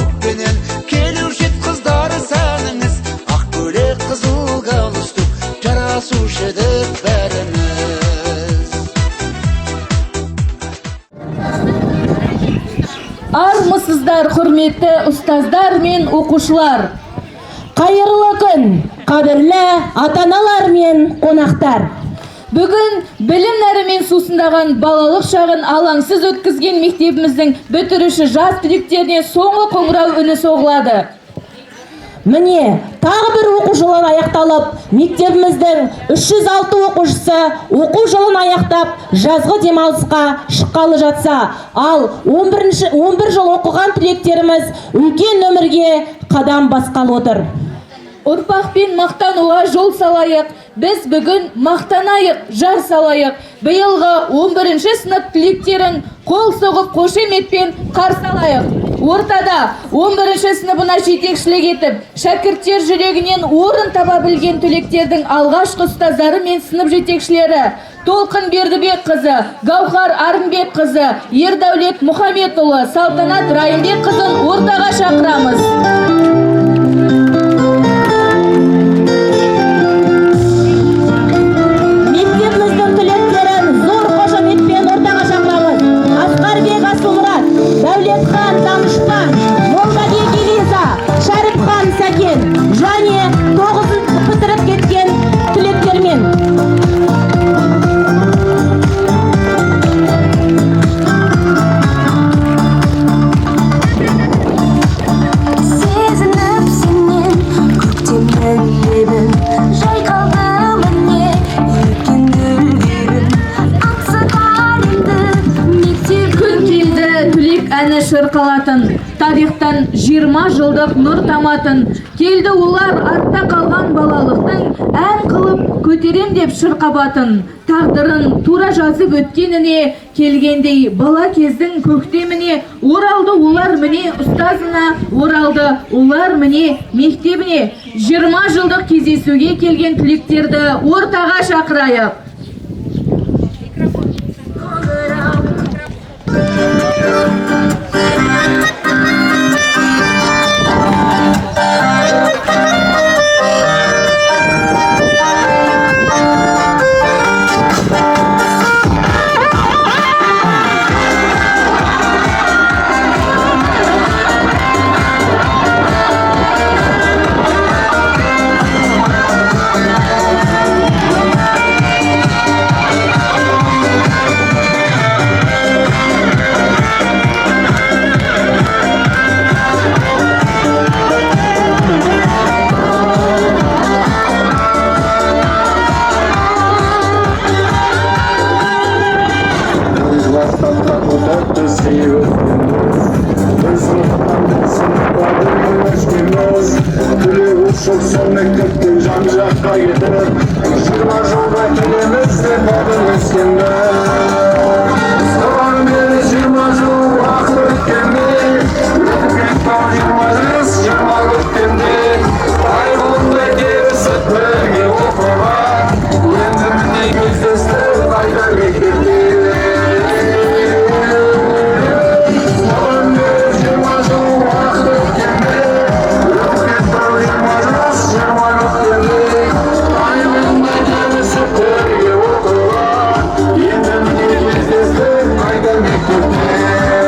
көкпенен келуші қыздар сәніңіз, ақ көйлек қызыл галстук жарасушы едік бәріміз. Армысыздар, құрметті ұстаздар мен оқушылар. Қайырлы күн, қадірлі ата-аналар мен қонақтар. Бүгін білім нәрімен сусындаған балалық шағын алаңсыз өткізген мектебіміздің бітіруші жас түлектеріне соңғы қоңырау үні соғылады. Міне, тағы бір оқу жылын аяқталып, мектебіміздің 306 оқушысы оқу жылын аяқтап, жазғы демалысқа шыққалы жатса, ал 11 жыл оқыған түлектеріміз үлкен өмірге қадам басқалы отыр. Ұрпақпен мақтануға жол салайық, біз бүгін мақтанайық, жар салайық. Биылғы 11-ші сынып түлектерін қол соғып қошеметпен қарсы алайық. Ортада 11-ші сыныбына жетекшілік етіп, шәкірттер жүрегінен орын таба білген түлектердің алғашқы ұстаздары мен сынып жетекшілері Толқын Бердібек қызы, Гаухар Арымбек қызы, Ердәулет Мұхаметұлы, Салтанат Райымбек қызын ортаға шақырамыз. Шырқалатын, тарихтан 20 жылдық нұр таматын, келді олар артта қалған балалықтың ән қылып көтерем деп шырқабатын, тағдырын тура жазып өткеніне келгендей бала кездің көктеміне оралды олар міне ұстазына, оралды олар міне мектебіне. 20 жылдық кездесуге келген түлектерді ортаға шақырайық. Сол мектептен жан-жаққа кетіп, 20 жылға келемізді бабын өскенді. Соған бері 20 жыл уақыт өткенде, өтіп кетті 20 өткенде, айғылындай керісіп бірге оқуға, енді міне кездесті қайда мектепте. Yeah.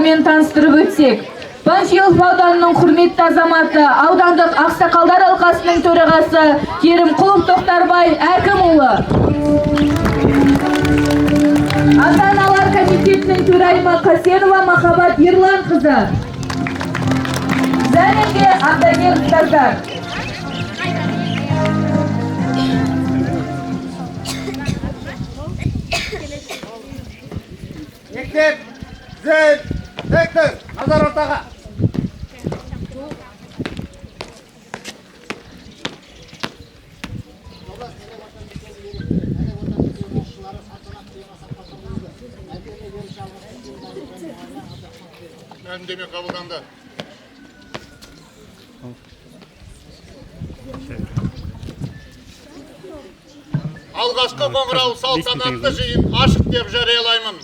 аттарымен таныстырып өтсек. Панфилов ауданының құрметті азаматы, аудандық ақсақалдар алқасының төрағасы Керімқұлов Тоқтарбай Әкімұлы. Ата-аналар комитетінің төрайымы Қасенова Махаббат Ерланқызы. Және де ардагер ұстаздар. Мектеп, зіл, тектің, назар ортаға. Мәлімдеме қабылданды. Алғашқы қоңырау салтанатты жиын ашық деп жариялаймын.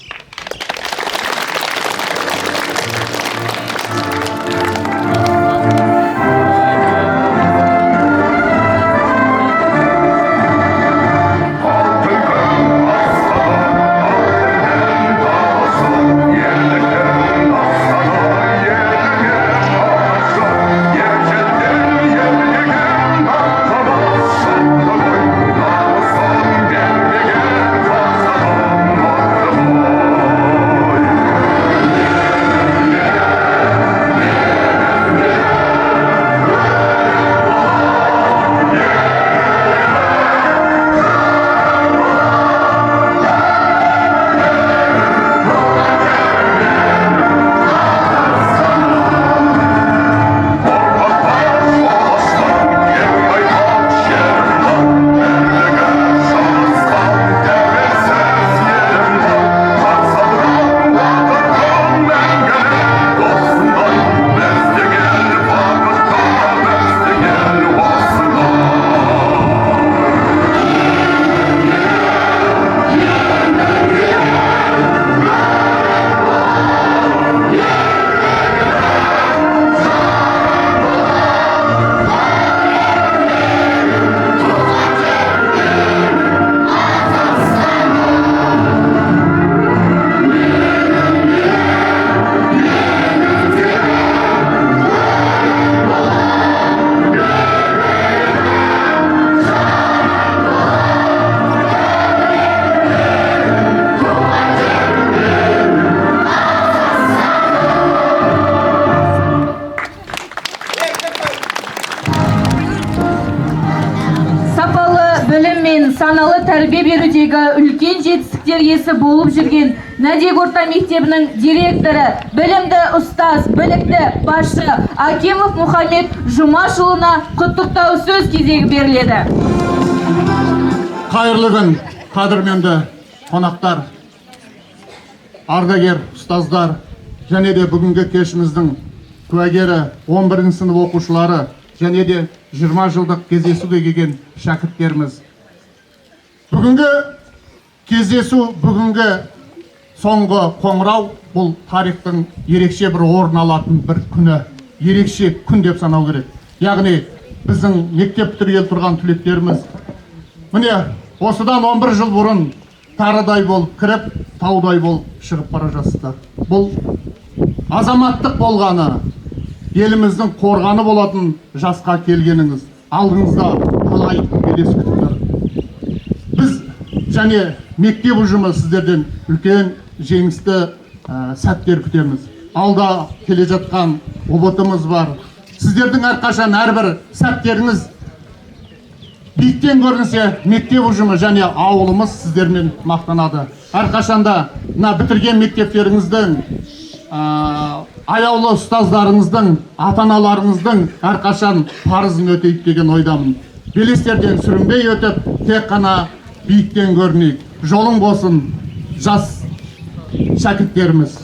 саналы тәрбие берудегі үлкен жетістіктер иесі болып жүрген Надег орта мектебінің директоры, білімді ұстаз, білікті басшы Акимов Мұхаммед Жұмашұлына құттықтау сөз кезегі беріледі. Қайырлы күн, қадірменді қонақтар, ардагер ұстаздар, және де бүгінгі кешіміздің куәгері 11 сынып оқушылары, және де 20 жылдық кездесуге келген шәкірттеріміз. Бүгінгі кездесу, бүгінгі соңғы қоңырау, бұл тарихтың ерекше бір орын алатын бір күні, ерекше күн деп санау керек. Яғни біздің мектеп бітіргелі тұрған түлектеріміз міне осыдан 11 жыл бұрын тарыдай болып кіріп, таудай болып шығып бара жатты. Бұл азаматтық болғаны, еліміздің қорғаны болатын жасқа келгеніңіз, алдыңызда талай белес күтіп тұр. Біз және мектеп ұжымы сіздерден үлкен жеңісті сәттер күтеміз. Алда келе жатқан ұбытымыз бар. Сіздердің әрқашан әрбір сәттеріңіз биіктен көрінсе, мектеп ұжымы және ауылымыз сіздермен мақтанады. Әрқашанда бітірген мектептеріңіздің, аяулы ұстаздарыңыздың, ата-аналарыңыздың әрқашан парызын өтейік деген ойдамын. Белестерден сүрінбей өтіп, тек қана биіктен көрінейік. Жолың болсын, жас шәкірттеріміз.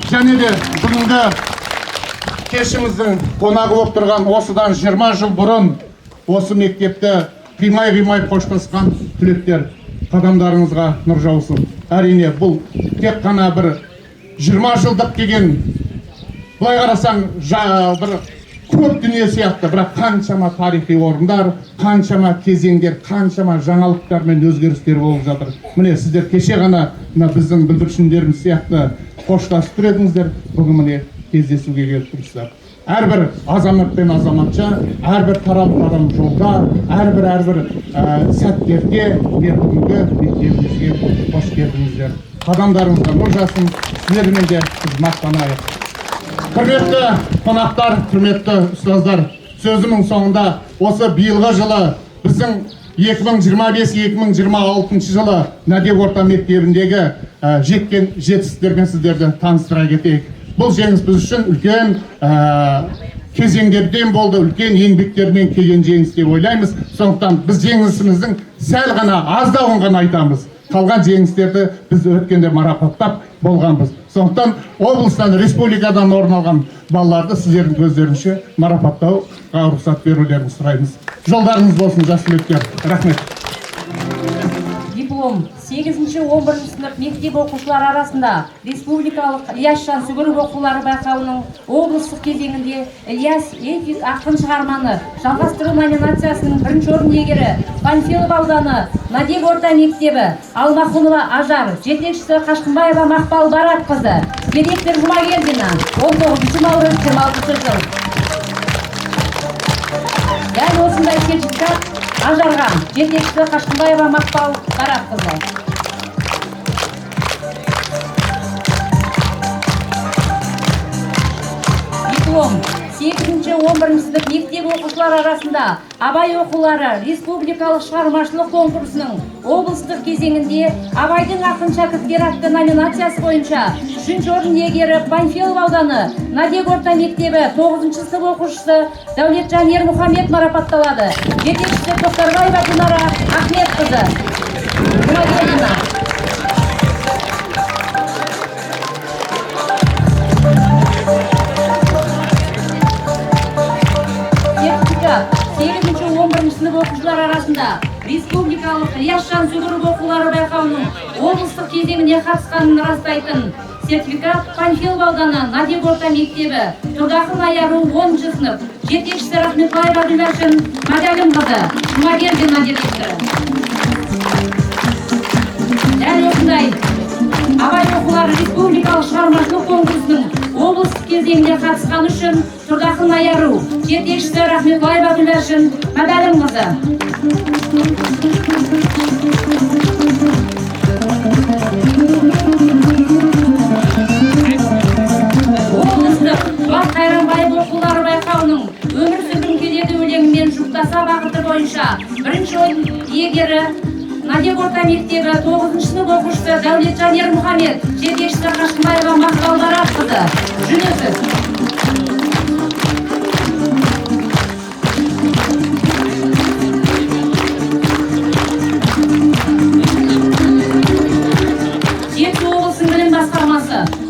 Және де бүгінгі кешіміздің қонағы болып тұрған осыдан 20 жыл бұрын осы мектепті қимай-қимай қоштасқан түлектер, қадамдарыңызға нұр жаусын. Әрине, бұл тек қана бір 20 жылдық деген, былай қарасаң, бір көп дүние сияқты, бірақ қаншама тарихи орындар, қаншама кезеңдер, қаншама жаңалықтар мен өзгерістер болып жатыр. Міне сіздер кеше ғана біздің бүлдіршіндеріміз сияқты қоштасып тұр едіңіздер, бүгін міне кездесуге келіп тұрсыздар. Әрбір азамат пен азаматша, әрбір тарам жолда, әрбір сәттерде бүгінгі мектебімізге қош келдіңіздер. Қадамдарыңызға нұр жаусын, сіздермен де біз мақтанайық. Құрметті қонақтар, құрметті ұстаздар, сөзімнің соңында осы биылғы жылы біздің 2025-2026 жылы Надев орта мектебіндегі жеткен жетістіктермен сіздерді таныстыра кетейік. Бұл жеңіс біз үшін үлкен кезеңдерден болды, үлкен еңбектермен келген жеңіс деп ойлаймыз. Сондықтан біз жеңісіміздің сәл ғана аздауын ғана айтамыз. Қалған жеңістерді біз өткенде марапаттап болғанбыз. Сондықтан облыстан, республикадан орын алған балаларды сіздердің көздерінше марапаттауға рұқсат берулеріңізді сұраймыз. Жолдарыңыз болсын, жас түлектер. Рахмет. Диплом 8-11 сынып мектеп оқушылары арасында республикалық Ильяс Жансүгіров оқулары байқауының облыстық кезеңінде Ильяс эпик ақын шығарманы жалғастыру номинациясының бірінші орын иегері Панфилов ауданы Надев орта мектебі Алмахунова Ажар, жетекшісі Қашқынбаева Мақпал Баратқызы, директор Жұмагелдина, 19 наурыз 26 жыл. Дәл осындай сертификат Ажарға, жетекшісі Қашқынбаева Мақпал Баратқызы. Диплом 8-11 сынып мектеп оқушылары арасында Абай оқулары республикалық шығармашылық конкурсының облыстық кезеңінде Абайдың ақын шәкірттері атты номинациясы бойынша 3-ші орын иегері Панфилов ауданы Надев орта мектебі 9-ші сынып оқушысы Дәулетжан Ермұхамед марапатталады. Жетекшісі Тоқтарбаева Динара Ахметқызы. Жұмагелдина. Сертификат 8-11 сынып оқушылар арасында республикалық Ильяс Жансүгіров оқулары байқауының облыстық кезеңіне қатысқанын растайтын сертификат Панфилов ауданы Надев орта мектебі Тұрдақын Аяру 10-ші сынып жетекшісі Рахметбаева Гүлбәшін Мадалімқызы, Жұмагелдина директоры. Дәл осындай Абай оқулары республикалық шығармашылық конкурсының облыстық кезеңіне қатысқан үшін Тұрдақын Аяру, жетекшісі Рахметбаева Гүлбәшін Мадалімқызы. Облыстық Бат Қайранбаев оқулары байқауының өмір сүргім келеді өлеңімен жұптаса бағыты бойынша бірінші орын иегері Надев орта мектебі 9-ші сынып оқушысы Дәулетжан Ермұхамед, жетекшісі Қашқынбаева Мақпал Баратқызы. Жүнісіз.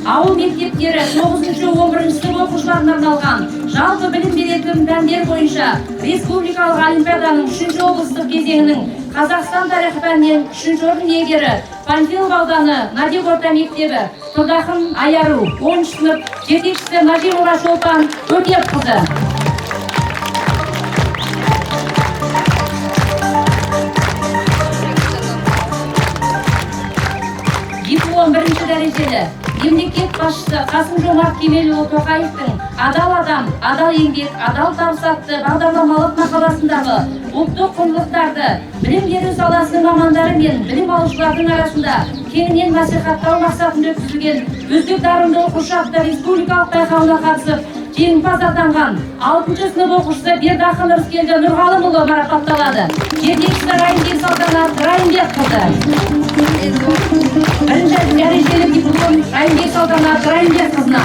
Ауыл мектептері 9-11 сынып оқушыларына арналған жалпы білім беретін пәндер бойынша республикалық олимпиаданың 3-ші облыстық кезеңінің Қазақстан тарихы пәнінен 3-ші орын иегері Панфилов ауданы Надев орта мектебі Тұрдақын Аяру 10-ші сынып жетекшісі Нажимова Шолпан Өтепқызы. Диплом 1-ші дәрежелі мемлекет басшысы Қасым-Жомарт Кемелұлы Тоқаевтың «Адал адам, адал еңбек, адал табыс» атты бағдарламалық мақаласындағы ұлттық құндылықтарды білім беру саласының мамандары мен білім алушылардың арасында кеңінен насихаттау мақсатында өткізілген үздік дарынды оқушы атты республикалық байқауына қатысып, жеңімпаз атанған 6-ші сынып оқушысы Бердақын Рыскелді Нұрғалымұлы марапатталады. Жетекшісі Райымбек Салтанат Райымбекқызы. Бірінші дәрежелі диплом Райымбек Салтанат Райымбекқызына.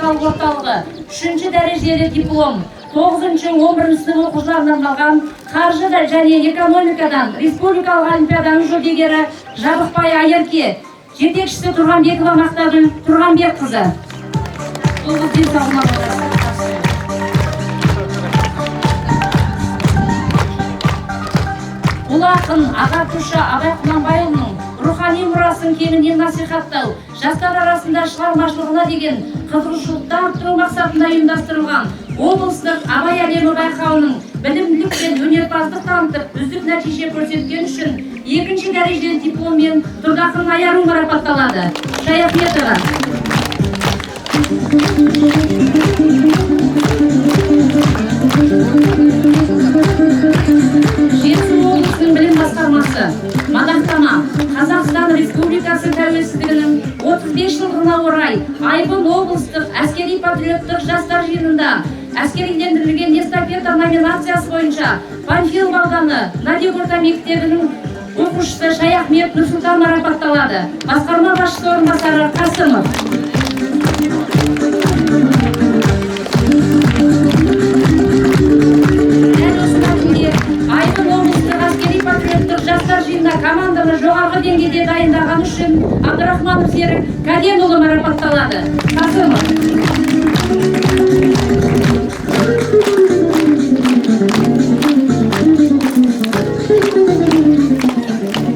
педагогикалық орталығы 3-ші дәрежелі диплом, 9-11 сынып оқушыларына арналған қаржы және экономикадан республикалық олимпиаданың жүлдегері Жабықбай Айерке, жетекшісі Тұрғанбекова Мақтагүл Тұрғанбекқызы. Бұл ақын ағартушы Абай Құнанбайұлының рухани мұрасын кеңінен насихаттау, жастар арасында шығармашылығына деген қызығушылықты арттыру мақсатында ұйымдастырылған облыстық Абай әлемі байқауының білімділік пен өнерпаздық танытып, үздік нәтиже көрсеткен үшін 2-ші дәрежелі дипломмен Тұрдақын Айару марапатталады. Шаяхметова. Жетісу облысының білім басқармасы мадақтама Қазақстан Республикасы тәуелсіздігінің 35 жылдығына орай Айбын облыстық әскери-патриоттық жастар жиынында әскерилендірілген эстафета номинациясы бойынша Панфилов ауданы Надек орта мектебінің оқушысы Шаяхмет Нұрсұлтан марапатталады. Басқарма басшысы орынбасары Қасымов. Айбын облыстық әскери-патриоттық жастар жиынына команданы жоғарғы деңгейде дайындаған үшін Абдрахманов Серік Кәденұлы марапатталады. Қасымов.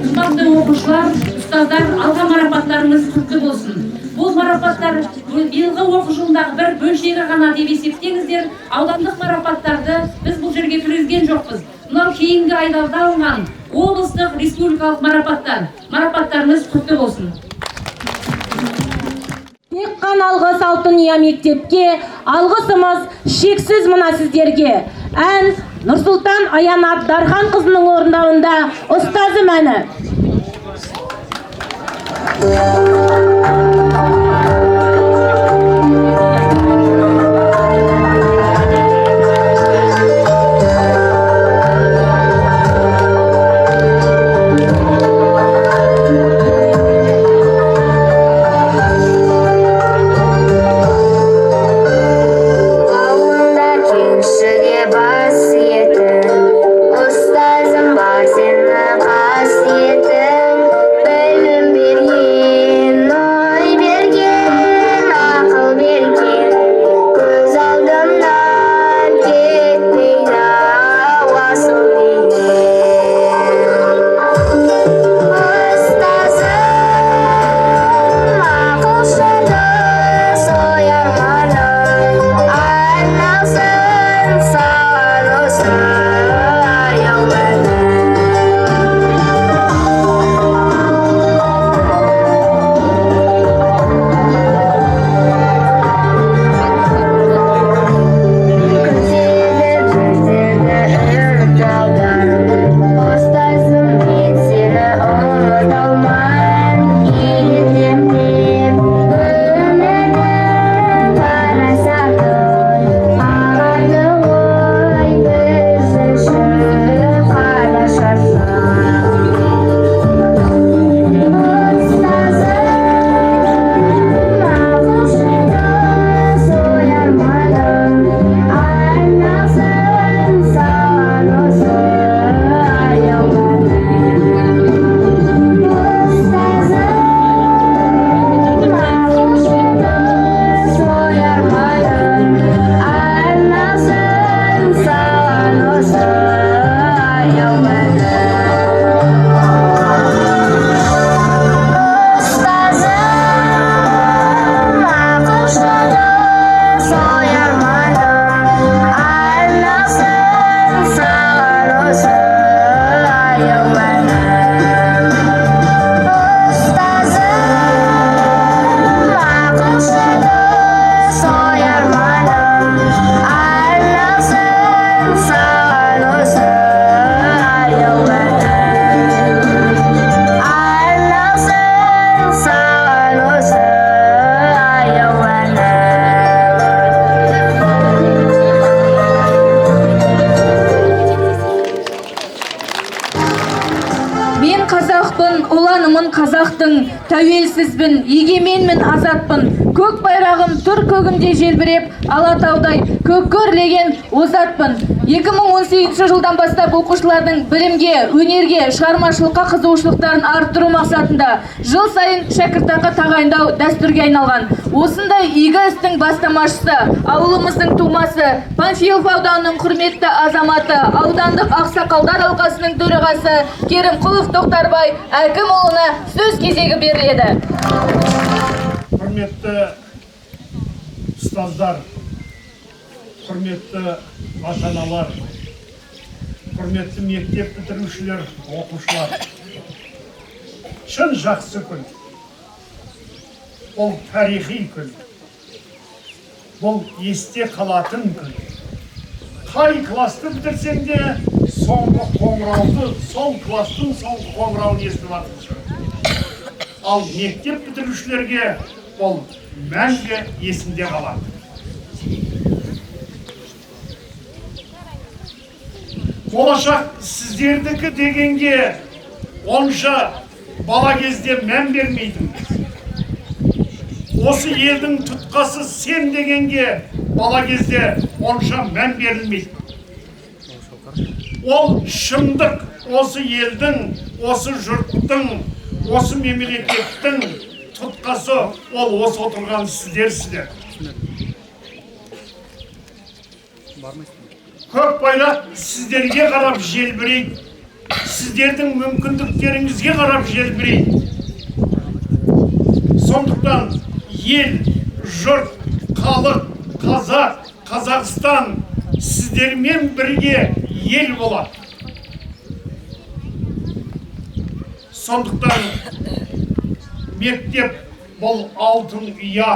Қымбатты оқушылар, ұстаздар, алған марапаттарыңыз құтты болсын. Бұл марапаттар биылғы оқу жылындағы бір бөлшегі ғана деп есептеңіздер. Аудандық марапаттарды біз бұл жерге кіргізген жоқпыз. Мынау кейінгі айларда алынған облыстық республикалық марапаттар. Марапаттарыңыз құтты болсын. Тек қана алғыс Алтыния мектепке, алғысымыз шексіз мына сіздерге. Ән Нұрсұлтан Аянат Дархан қызының орындауында ұстазым әні. Мен қазақпын, ұланымын қазақтың, тәуелсізбін, егеменмін, азатпын, көк байрағым тұр көгімде желбіреп, Алатаудай көккөрлеген озатпын. 2018 жылдан бастап оқушылардың білімге, өнерге, шығармашылыққа қызығушылықтарын арттыру мақсатында жыл сайын шәкіртақы тағайындау дәстүрге айналған. Осындай игі істің бастамашысы, ауылымыздың тумасы, Панфилов ауданының құрметті азаматы, аудандық ақсақалдар алқасының төрағасы Керімқұлов Тоқтарбай Әкімұлына сөз кезегі беріледі. Құрметті ұстаздар, құрметті ата-аналар, құрметті мектеп бітірушілер, оқушылар. Шын жақсы күн. Бұл тарихи күн. Бұл есте қалатын күн. Қай класты бітірсең де, соңғы қоңырауды, сол кластың соңғы қоңырауын естіп жатырсың. Ал мектеп бітірушілерге ол мәңгі есінде қалады. Болашақ сіздердікі дегенге онша бала кезде мән бермейтінбіз. Осы елдің тұтқасы сен дегенге бала кезде онша мән берілмейді. Ол шындық осы елдің, осы жұрттың, осы мемлекеттің тұтқасы, ол осы отырған сіздерсіздер. Көк байрақ сіздерге қарап желбірейді, сіздердің мүмкіндіктеріңізге қарап желбірейді. Сондықтан ел, жұрт, халық, қазақ, Қазақстан сіздермен бірге ел болады. Сондықтан мектеп бұл алтын ұя.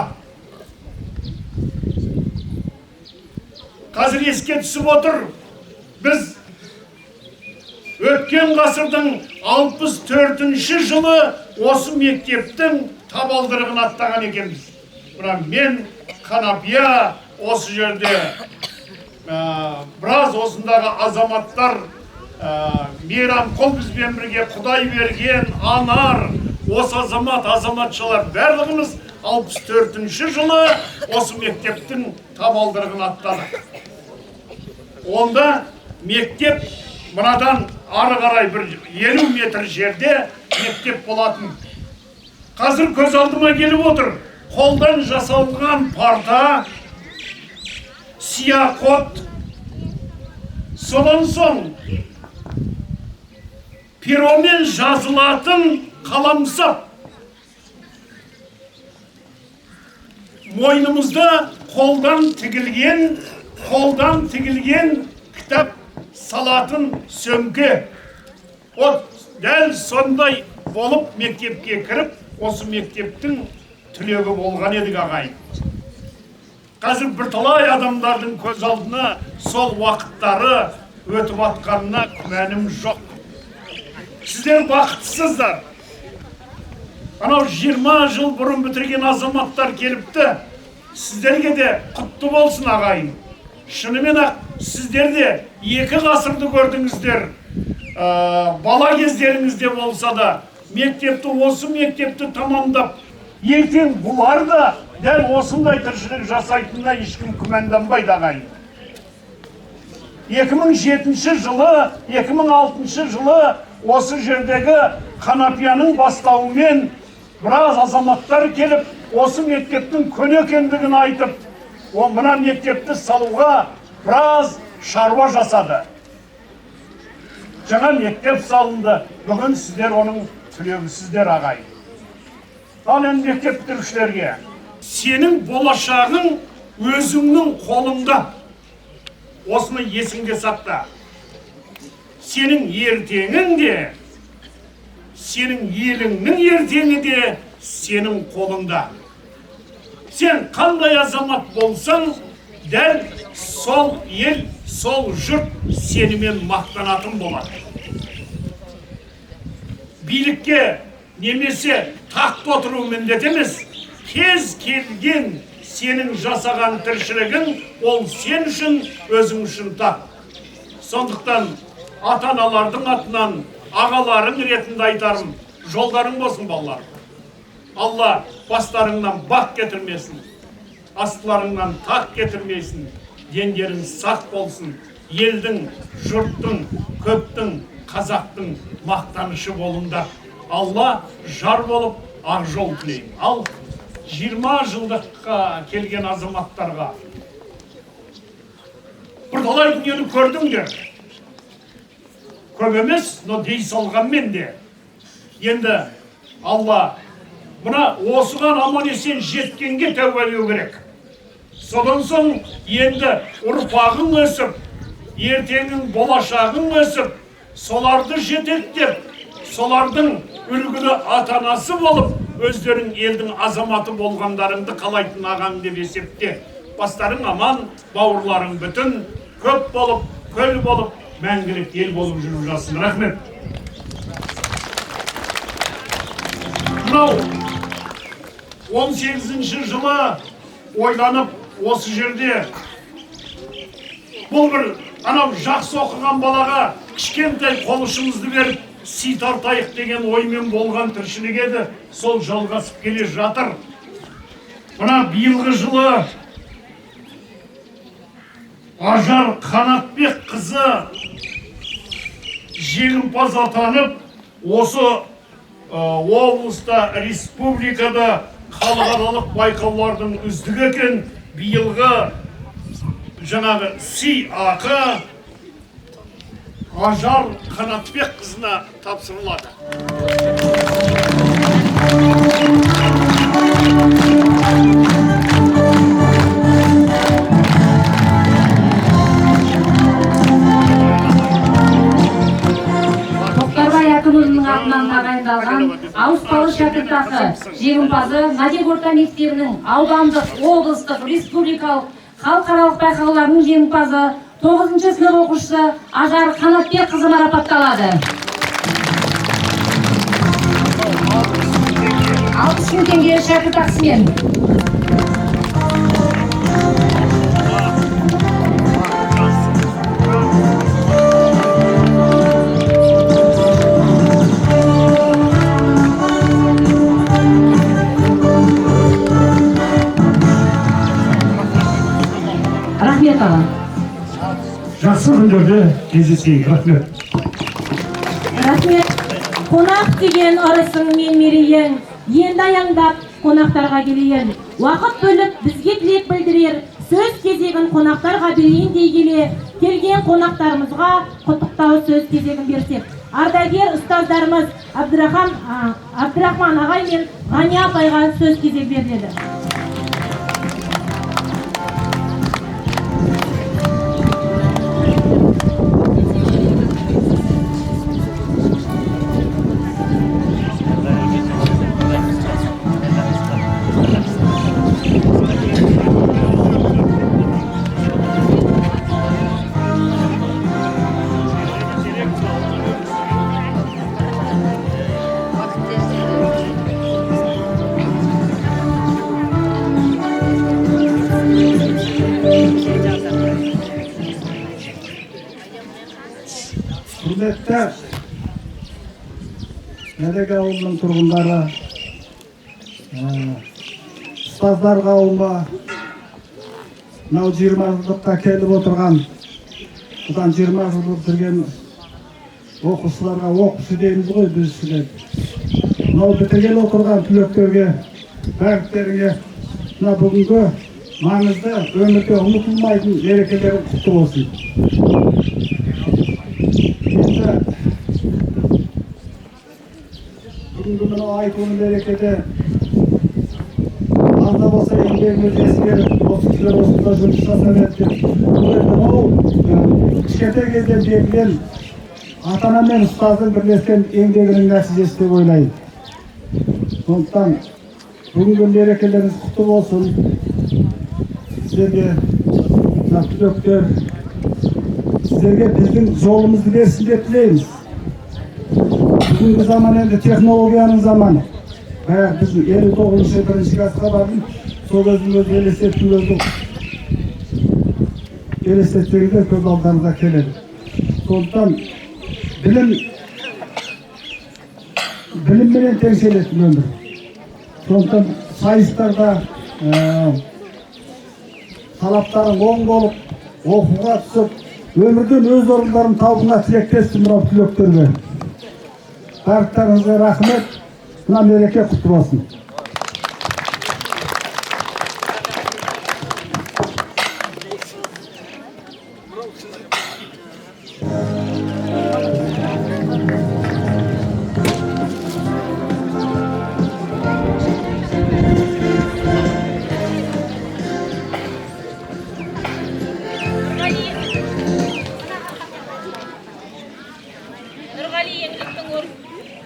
Қазір еске түсіп отыр, біз өткен ғасырдың 64-ші жылы осы мектептің табалдырығын аттаған екенбіз. Бірақ мен Қанапия осы жерде біраз осындағы азаматтар Мейрамқұл бізбен бірге, Құдай берген, Анар, осы азаматшалар барлығымыз 64-ші жылы осы мектептің табалдырығын аттадық. Онда мектеп мынадан ары қарай бір 50 метр жерде мектеп болатын. Қазір көз алдыма келіп отыр. Қолдан жасалған парта, сияқот, содан соң перомен жазылатын қаламсап. Мойнымызда қолдан тігілген кітап салатын сөмке. Дәл сондай болып мектепке кіріп, осы мектептің түлегі болған едік ағайын. Қазір бірталай адамдардың көз алдына сол уақыттары өтіп атқанына күмәнім жоқ. Сіздер бақыттысыздар. Анау 20 жыл бұрын бітірген азаматтар келіпті. Сіздерге де құтты болсын ағайын. Шынымен ақ сіздер де 2 ғасырды көрдіңіздер. Бала кездеріңізде болса да, осы мектепті тамамдап, ертең бұлар да дәл осындай тіршілік жасайтынына ешкім күмәнданбайды ағайын. 2007 жылы, 2006 жылы осы жердегі Қанапияның бастауымен біраз азаматтар келіп, осы мектептің көне екендігін айтып, мына мектепті салуға біраз шаруа жасады. Жаңа мектеп салынды. Бүгін сіздер оның түлегісіздер ағайын. Ал енді мектеп бітірушілерге, сенің болашағың өзіңнің қолыңда. Осыны есіңде сақта. Сенің ертеңің де, сенің еліңнің ертеңі де сенің қолыңда. Сен қандай азамат болсаң, дәл сол ел, сол жұрт сенімен мақтанатын болады. Билікке немесе тақта отыру міндет емес, кез келген сенің жасаған тіршілігің, ол сен үшін, өзің үшін тақ. Сондықтан ата-аналардың атынан ағаларың ретінде айтарым, жолдарың болсын балалар. Алла бастарыңнан бақ кетірмесін, астыларыңнан тақ кетірмесін, дендерің сақ болсын, елдің, жұрттың, көптің, қазақтың мақтанышы болыңдар. Алла жар болып ақ жол тілеймін. Ал 20 жылдыққа келген азаматтарға бірталай дүниені көрдіңдер. Көп емес, но дей салғанмен де. Енді Алла мына осыған аман есен жеткенге тәубалау керек. Содан соң енді ұрпағың өсіп, ертеңің болашағың өсіп, соларды жетектеп, солардың үлгілі атанасы болып, өздерің елдің азаматы болғандарыңды қалайтын ағаң деп есепте. Бастарың аман, бауырларың бүтін, көп болып, көл болып, мәңгілік ел болып жүріп жасын. Рахмет. Мынау 18-ші жылы ойланып осы жерде бұл бір анау жақсы оқыған балаға кішкентай қол ұшымызды беріп сый тартайық деген оймен болған тіршілік еді, сол жалғасып келе жатыр. Мына биылғы жылы Ажар Қанатбек қызы жеңімпаз атанып, осы облыста, республикада халықаралық байқаулардың үздігі екен. Биылғы жаңағы сый ақы Ажар Қанатбек қызына тапсырылады. Әкімінің атынан тағайындалған ауыспалы шәкіртақы жеңімпазы Надир орта мектебінің аудандық, облыстық, республикалық, халықаралық байқауларының жеңімпазы 9-шы сынып оқушысы Ажар Қанатбек қызы марапатталады. 60.000 теңге шәкіртақысымен. Рахмет аға. Жақсы күндерде кездесейік. Рахмет. Рахмет. Қонақ деген ырысың мен мерейің. Енді аяңдап қонақтарға келейін. Уақыт бөліп бізге тілек білдірер. Сөз кезегін қонақтарға берейін дей келе, келген қонақтарымызға құттықтау сөз кезегін берсек. Ардагер ұстаздарымыз Абдрахман ағай мен Ғани апайға сөз кезек беріледі. Құрметті Мәдек ауылының тұрғындары, ұстаздар қауымы, мынау 20 жылдыққа келіп отырған, бұдан 20 жыл бітірген оқушыларға оқушы дейміз ғой біз сіздер. Мынау бітірген отырған түлектерге, бәріктеріңе мына бүгінгі маңызды өмірде ұмытылмайтын мерекелерің құтты болсын. Бүгінгі мынау айтуын мерекеде азда болса еңбегіміз ескеріп, осы кісілер осында жұмыс жасап еді. Мынау кішкентай кезден берілген ата-ана мен ұстаздың бірлескен еңбегінің нәтижесі деп ойлаймын. Сондықтан бүгінгі мерекелеріңіз құтты болсын. Сіздерге түлектер, сіздерге біздің жолымызды берсін деп тілейміз. Бүгінгі заман енді технологияның заманы. Баяғы біздің 59-шы бірінші классқа бардым, сол өзімізді елестетсеңіздер көз алдарыңызға келеді. Сондықтан білім менен тең келетін өмір. Сондықтан сайыстарда талаптарың оң болып, оқуға түсіп, өмірден өз орындарын табуына тілектеспін мынау түлектерге. Барлықтарыңызға рахмет. Мына мереке құтты болсын.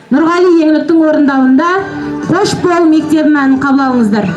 Нұрғали Еңліктің орындауында «Қош бол мектебім» әнін қабыл алыңыздар.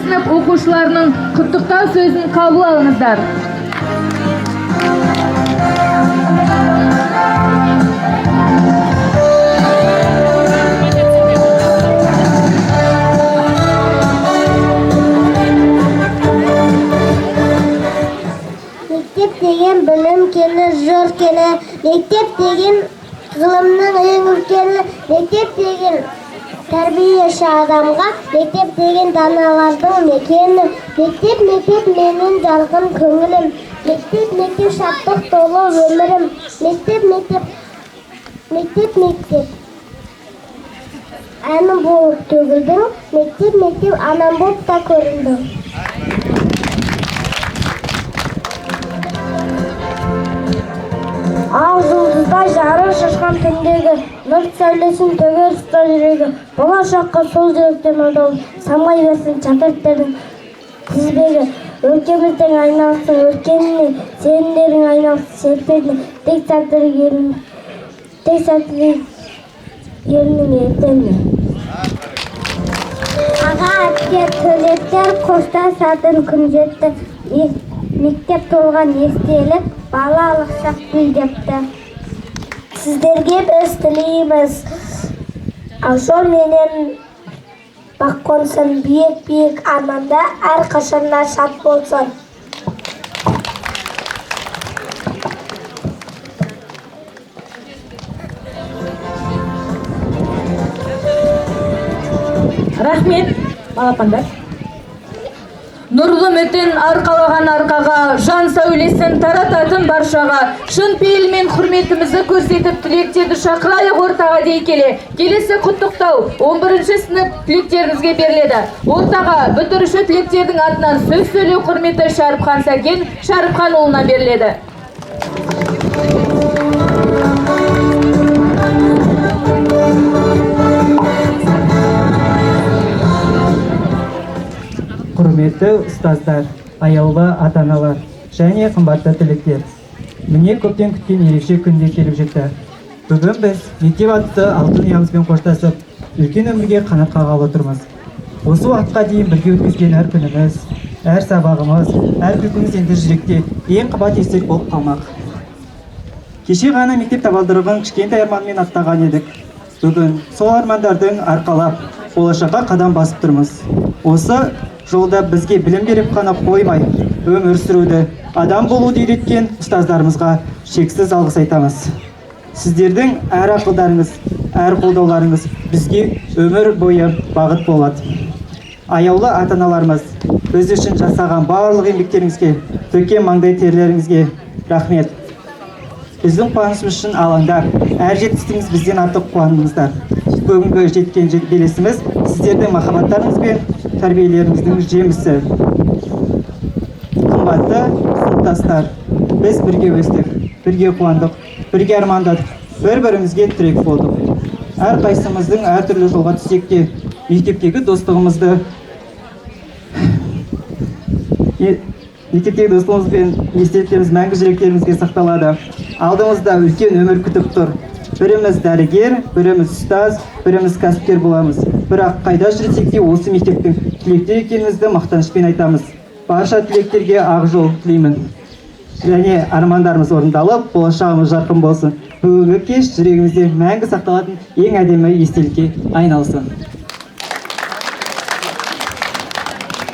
Sınıf оқушыларының құттықтау сөзін қабыл алыңыздар. Мектеп деген білім кені, жыр кені. Мектеп деген ғылымның ең үлкені. Мектеп деген тәрбиеші адамға. Мектеп деген даналардың мекені. Мектеп менің жарқын көңілім. Мектеп шаттық толы өмірім. Мектеп әнім болып төгілдің. Мектеп анам болып та көріндің. Ақ жұлдыздай жарық шашқан түндегі, нұр сәулесін төгер ұста жүрегі. Болашаққа сол жүректен адал, самғай берсін шәкірттердің тізбегі. Өлкеміздің айналсын өркеніне, сенімдердің айналсын серпедіне, тек сәттілік елінің ертеңіне. Аға әпке төлеттер қоштасатын күн жетті. Мектеп толған естелік, балалық шақ гүлдепті. Сіздерге біз тілейміз. Жол менен бақ қонсын, биік арманда әрқашанда шат болсын. Рахмет, балапандар. Нұрлы үмітін арқалаған арқаға, жан сәулесін тарататын баршаға, шын пейіл мен құрметімізді көрсетіп, түлектерді шақырайық ортаға дей келе. Келесі құттықтау 11-ші сынып түлектеріңізге беріледі. Ортаға бітіруші түлектердің атынан сөз сөйлеу құрметі Шәріпхан Сәкен Шәріпханұлына беріледі. Құрметті ұстаздар, аяулы ата-аналар және қымбатты түлектер. Міне көптен күткен ерекше күнде келіп жетті. Бүгін біз мектеп атты алтын ұямызбен қоштасып, үлкен өмірге қанат қағалы тұрмыз. Осы уақытқа дейін бірге өткізген әр күніміз, әр сабағымыз, әр күлкіміз енді жүректе ең қымбат естелік болып қалмақ. Кеше ғана мектеп табалдырығын кішкентай арманмен аттаған едік. Бүгін сол армандардың арқалап, болашаққа қадам басып тұрмыз. Осы жолда бізге білім беріп қана қоймай, өмір сүруді, адам болуды үйреткен ұстаздарымызға шексіз алғыс айтамыз. Сіздердің әр ақылдарыңыз, әр қолдауларыңыз бізге өмір бойы бағыт болады. Аяулы ата-аналарымыз, біз үшін жасаған барлық еңбектеріңізге, төккен маңдай терлеріңізге рахмет. Біздің қуанышымыз үшін алаңдап, әр жетістігіңіз бізден артық қуаныңыздар. Бүгінгі жеткен белесіміз сіздердің махаббаттарыңыз бен тәрбиелеріңіздің жемісі. Қымбатты сыныптастар, біз бірге өстік, бірге қуандық, бірге армандадық, бір-бірімізге тірек болдық. Әр қайсымыздың әртүрлі жолға түссек те, мектептегі достығымыз бен естеліктеріміз мәңгі жүректерімізге сақталады. Алдымызда үлкен өмір күтіп тұр. Біріміз дәрігер, біріміз ұстаз, біріміз кәсіпкер боламыз. Бірақ қайда жүрсек те осы мектептің түлектер екенімізді мақтанышпен айтамыз. Барша түлектерге ақ жол тілеймін. Және армандарымыз орындалып, болашағымыз жарқын болсын. Бүгінгі кеш жүрегімізде мәңгі сақталатын ең әдемі естелікке айналсын.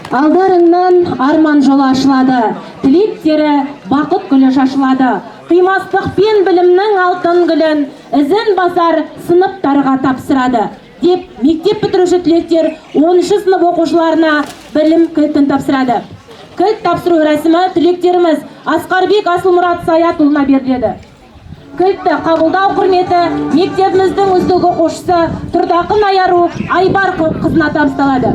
Алдарыңнан арман жолы ашылады, тілектері бақыт гүлі шашылады. Қимастық пен білімнің алтын гүлін ізін басар сыныптарға тапсырады. Деп мектеп бітіруші түлектер 10-ші сынып оқушыларына білім кілтін тапсырады. Кілт тапсыру рәсімі түлектеріміз Асқарбек Асылмұрат Саятұлына беріледі. Кілтті қабылдау құрметі мектебіміздің үздік оқушысы Тұрдақын Аяру Айбар қызына табысталады.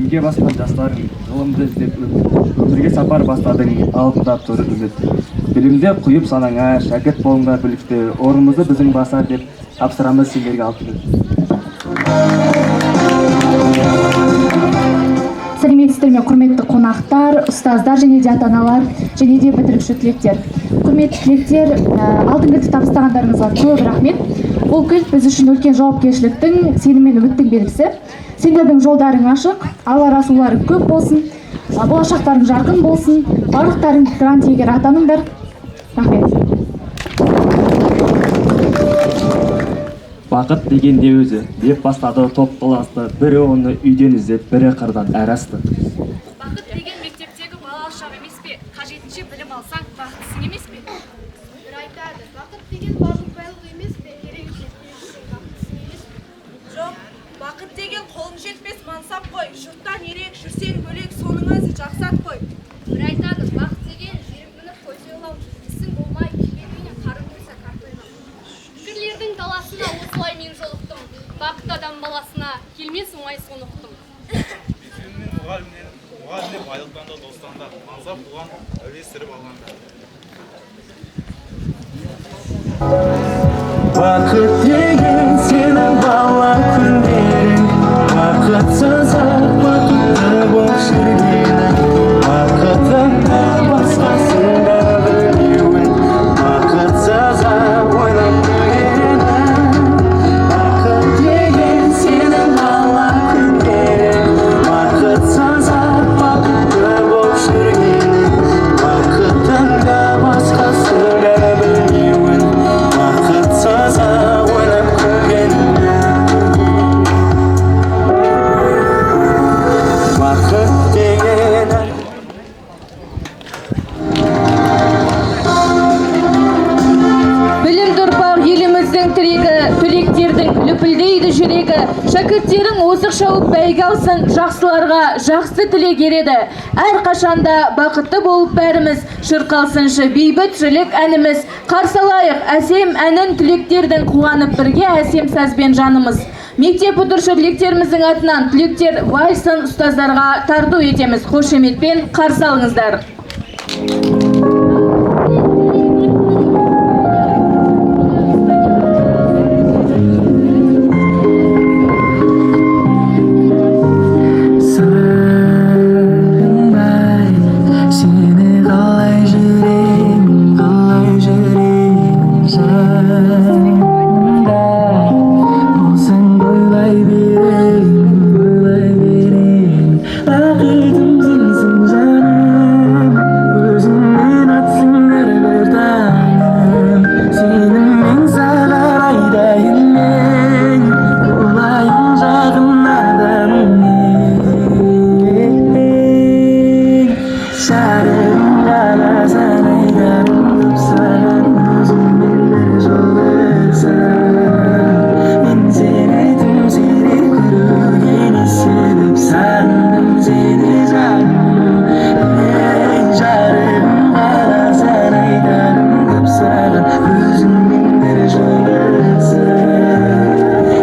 Білімге басқан жастарың, ғылымды іздеп өмірге сапар бастадың, алдында тұр үміт. Білімде құйып санаңа, шәкірт болыңдар білікті, орнымызды біздің басар деп тапсырамыз сендерге алтын. Сәлеметсіздер ме, құрметті қонақтар, ұстаздар және де ата-аналар және де бітіруші түлектер. Құрметті түлектер, алтын кілтті табыстағандарыңызға көп рахмет. Бұл кілт біз үшін үлкен жауапкершіліктің, сенім мен үміттің белгісі. Сендердің жолдарың ашық, алар асуларың көп болсын, болашақтарың жарқын болсын, барлықтарың грант иегері атаныңдар. Рахмет. Бақыт деген не өзі деп бастады топ класты. Бірі оны үйден іздеп, бірі қырдан әрі асты. Бақыт деген мектептегі балалық шақ емес пе? Қажетінше білім алсаң, бақыттысың емес пе? Бір айтады, бақыт деген барлық байлық емес пе? Керегіңше бақыттысың емес пе? Жоқ, бақыт деген қолың жетпес мансап қой. Жұрттан ерек, жүрсең бөлек, соныңыз жақсат қой. Бір айтады, бақыт деген жүйрік мініп қой тойлау, ісің болмай, келбетіңе қарын қойса картойлау. Шүкірлердің даласына осылай мен жолықтым. Бақыт адам баласына келмес оңай соны ұқтым. Мектебімнен мұғалімнен байлықтан да достан да мансап бұған әуестіріп алғанда. Бақыт деген сенің бала күндерің, бақытсыз ақ бақытты болып жүргенің, бақытыңды басқасы да білмеуің, бақытсыз ақ ойлап күлгенің. Бақыт деген сенің бала күндерің, бақытсыз ақ бақытты болып жүргенің, бақытыңды басқасы да білмеуің, бақытсыз ақ ойлап күлгенің. Бақыт деген Білімді ұрпақ еліміздің тірегі, түлектердің лүпілдейді жүрегі. Шәкірттерің озық шауып бәйге алсын, жақсыларға жақсы тілек ереді. Әр қашанда бақытты болып бәріміз, шырқалсыншы бейбітшілік әніміз. Қарсалайық әсем әнін түлектердің қуанып бірге әсем сазбен жанымыз. Мектеп бітіруші түлектеріміздің атынан түлектер вальсын ұстаздарға тарту етеміз. Қошеметпен қарсы алыңыздар. Сағынбай, сені қалай жүремін жанымда. Болсаң бойлай беремін, бақытым сенсің жаным. Өзіңмен атсың әрбір таңым, сеніммен саған айдайын мен, болайын жақын адамыңмен. Жарым ғана сан айдарым көп саған, өзіңмен бір жолықсам. Мен сені тым сирек көруге себеп, сағындым сені жаным. Жарым ғана сан айдарым көп саған, өзіңмен бір жолықсам.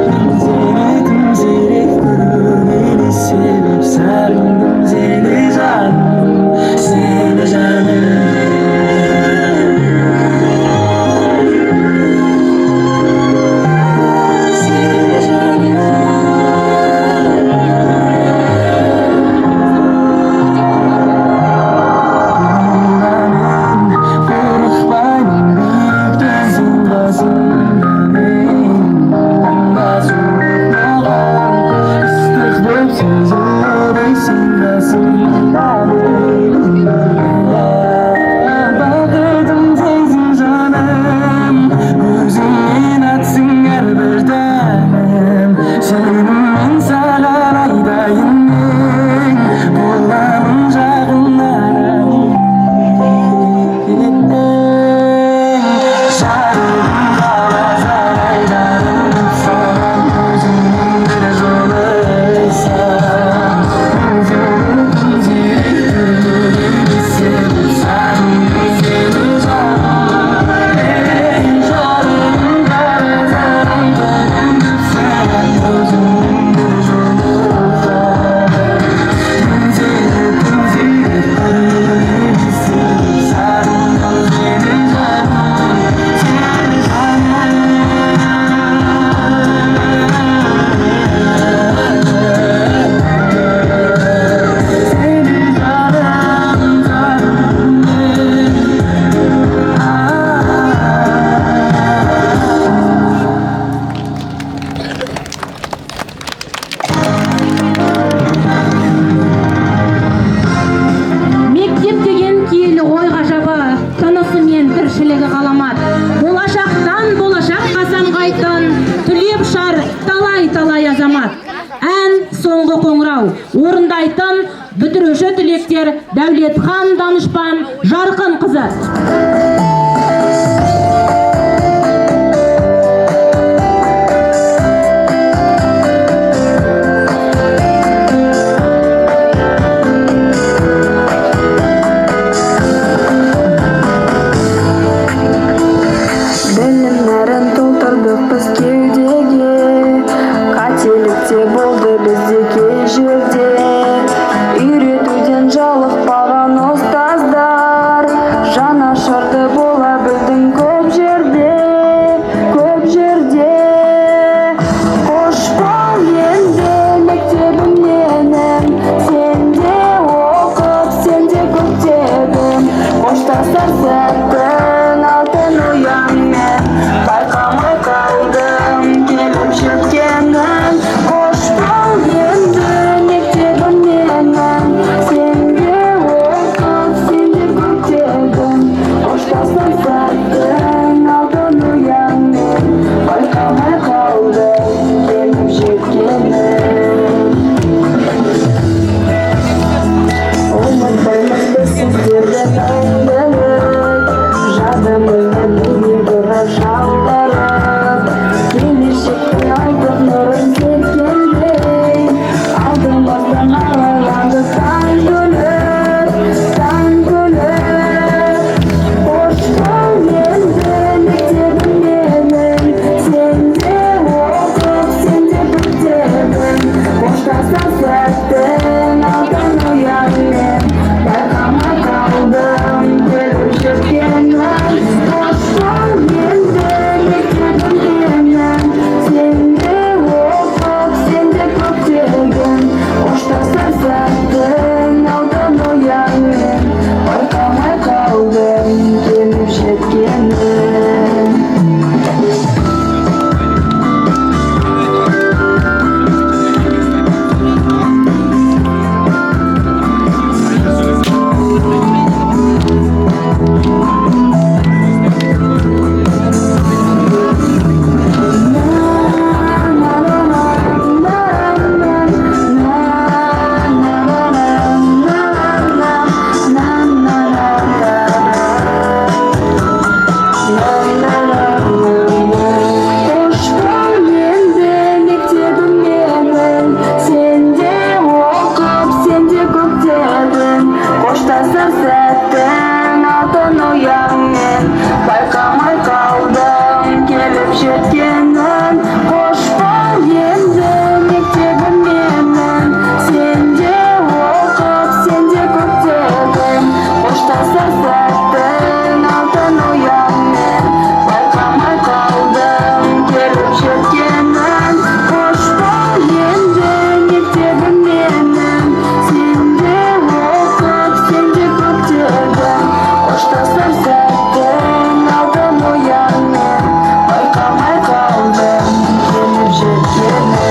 Мен сені тым сирек көруге себеп, сағындым сені жаным, сені жаным. Бақытым сенсің жаным, өзіңмен атсың әрбір таңым, сеніммен саған айдайын мен, боламын жақын арамын. Жарым қаласан айдарым көп саған, өзіңмен бір жолықсам. Мен сені тым сирек көруге себеп, сағындым сені жаным. Жарым қаласан айдарым көп саған, өзіңмен бір жолықсам. Мен сені тым сирек көруге себеп, сағындым сені жаным, сені жаным. Мектеп деген киелі ой ғажабы, тынысымен тіршілігі ғаламат. Болашақтан болашаққа самғайтын, түлеп Келуші түлектер Дәулетхан Данышпан Жарқын қызы. Білімдерін толтырдық біз кеудеге, қателікте болды бізде кей жерде. Үйретуден жалықпаған ұстаздар, жанашырды бола білдің көп жерде, көп жерде. Қош бол енді мектебім менің, сенде оқып, сенде көктедім. Қоштасар сәттің алтын ұяңмен, байқамай қалдым келіп жеткенін. Қош бол енді мектебім менің, сенде оқып, сенде көктедім. Қоштасар сәттің алтын ұяңмен, байқамай қалдым келіп жеткенін. Ұмытпаймыз біз сіздерді мәңгілік, жадымызды бізге тұрар жалғарып. Келешектің алтын нұрын сепкендей, алдымыздан алайланды таң күліп, таң күліп. Қош бол енді мектебім менің, сенде оқып, сенде көктедім. Қоштасар сәттің алтын ұяңмен, байқамай қалдым келіп жеткенін. Қош бол енді мектебім менің, сенде оқып, сенде көктедім. Қоштасар сәттің алтын ұяңмен, байқамай қалдым келіп жеткенін. Қош бол енді мектебім менің, сенде оқып, сенде көктедім. Қоштасар сәттің алтын ұяңмен, байқамай қалдым келіп жеткенін. Қош бол енді мектебім менің, сенде оқып, сенде көктедім. Қоштасар сәттің алтын ұяңмен, байқамай қалдым келіп жеткенін. Қош бол енді мектебім менің, сенде оқып, сенде көктедім. Қоштасар сәттің алтын ұяңмен, байқамай қалдым келіп жеткенін.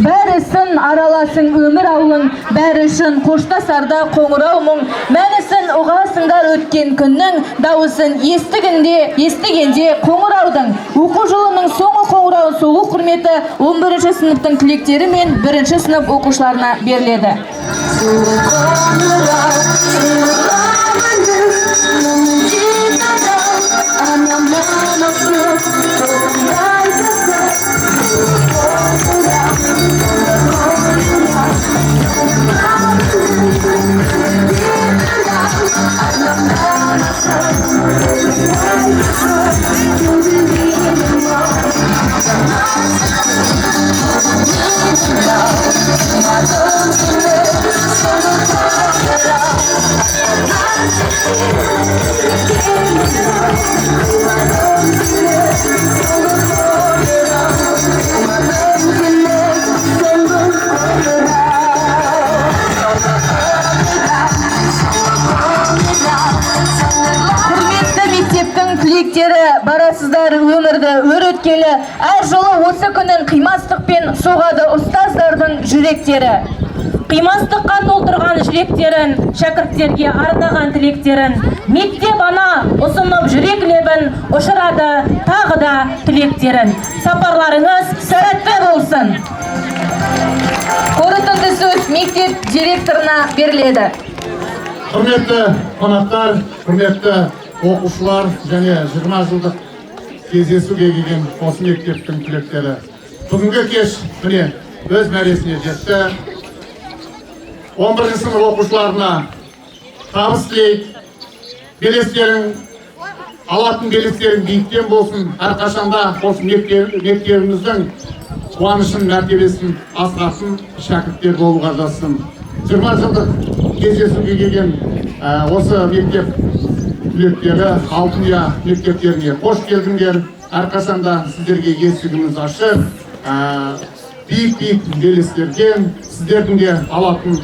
Бәрісін араласың өмір аулың, бәрі үшін қоштасарда қоңырау мұң. Мәнісін ұғасыңдар өткен күннің, дауысын естігенде қоңыраудың. Оқу жылының соңғы қоңырауын соғу құрметі 11-ші сыныптың түлектері мен 1-ші сынып оқушыларына беріледі. I'm барасыздар өмірді өткелі. Әр жылы осы күнін қимастықпен соғады ұстаздардың жүректері. Қимастыққа толтырған жүректерін, шәкірттерге арнаған тілектерін, мектеп ана ұсынып жүрек лебін, ұшырады тағы да тілектерін. Сапарларыңыз сәтті болсын. Қорытынды сөз мектеп директорына беріледі. Құрметті қонақтар, құрметті оқушылар және 20 жылдық кездесуге келген осы мектептің түлектері. Бүгінгі кеш міне өз мәресіне жетті. 11 сынып оқушыларына табыс тілейді. Белестерің, алатын белестерің биіктен болсын. Әрқашанда осы мектебіміздің қуанышын, мәртебесін асқасын, шәкірттер болуға жазсын. 20 жылдық кездесуге келген осы мектеп түлектері Алтын ұя мектептеріне қош келдіңдер. Әрқашанда сіздерге есігіміз ашық. Биік белестерден сіздердің де алатын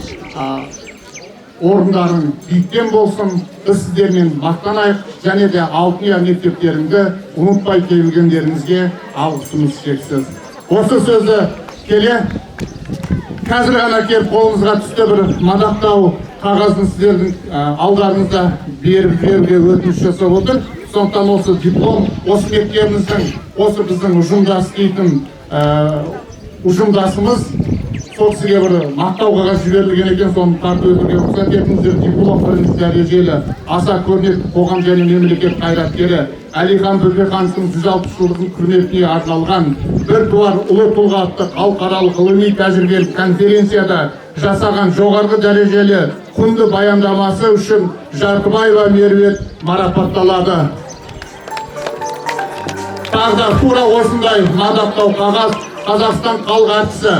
орындарың биіктен болсын. Біз сіздермен мақтанайық және де Алтын ұя мектептеріңді ұмытпай келгендеріңізге алғысымыз шексіз. Осы сөзді келе қазір ғана келіп қолымызға түсті бір мадақтау қағазын сіздердің алдарыңызда беруге өтініш жасап отыр. Сондықтан осы диплом, осы мектебіміздің, осы біздің ұжымдас дейтін ұжымдасымыз сол кісіге бір мақтау қағаз жіберілген екен, соны тартып өтуге рұқсат етіңіздер. Диплом бірінші дәрежелі аса көрнекті қоғам және мемлекет қайраткері Әлихан Бөкейхановтың 160 жылдығын құрметіне арналған бір туар ұлы тұлға атты халықаралық ғылыми тәжірибелік конференцияда жасаған жоғарғы дәрежелі құнды баяндамасы үшін Жарқыбаева Меруерт марапатталады. Тағы да тура осындай мадақтау қағаз Қазақстан халық артисі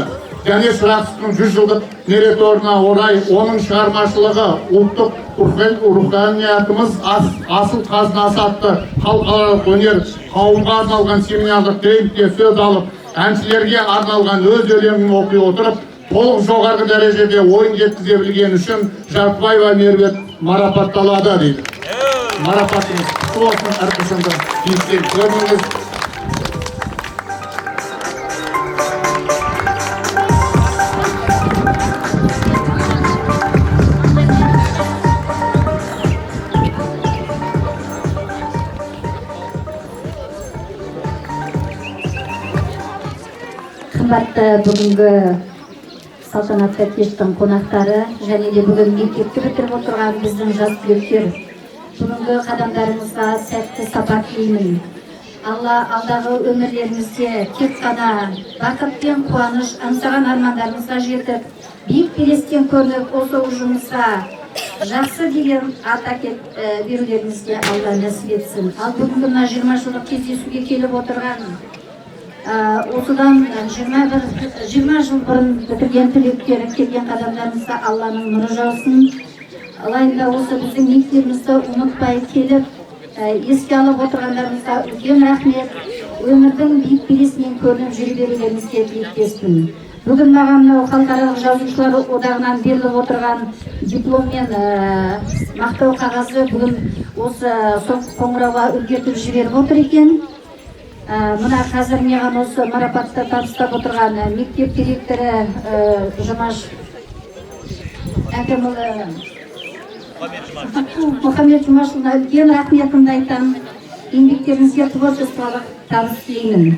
Дәнеш Рақсовтың 100 жылдық мерейтойына орай оның шығармашылығы ұлттық руханиятымыз асыл қазынасы атты халықаралық өнер қауымға арналған семинарлық тренингте сөз алып, әншілерге арналған өз өлеңін оқи отырып, толық жоғарғы дәрежеде ойын жеткізе білген үшін Жарқыбаева Меруерт марапатталады дейді. Марапатыңыз құтты болсын, әрқашанда биіктен көріңіз. Қымбатты бүгінгі салтанатты кештің қонақтары және де бүгін мектепті бітіріп отырған біздің жас түлектер, бүгінгі қадамдарыңызға сәтті сапар тілеймін. Алла алдағы өмірлеріңізде тек қана бақыт пен қуаныш аңсаған армандарыңызға жетіп, биік белестен көрініп осы ұжымымызға жақсы деген ат әкеп берулеріңізге Алла нәсіп етсін. Ал бүгінгі 20 жылдық кездесуге келіп отырған осыдан 20 жыл бұрын бітірген түлектері келген қадамдарыңызға Алланың нұры жаусын. Алайда осы біздің мектебімізді ұмытпай келіп, еске алып отырғандарыңызға үлкен рахмет. Өмірдің биік белесінен көрініп жүре берулеріңізге тілектеспін. Бүгін маған мынау халықаралық жазушылар одағынан беріліп отырған диплом мен мақтау қағазы бүгін осы қоңырауға үлгертіп жіберіп отыр екен. Мына қазір маған осы марапатты табыстап отырған мектеп директоры Жұмаш әкімұлы Мұхаммед Жұмашұлына үлкен рахметімді айтамын. Еңбектеріңізге творчестволық табыс тілеймін.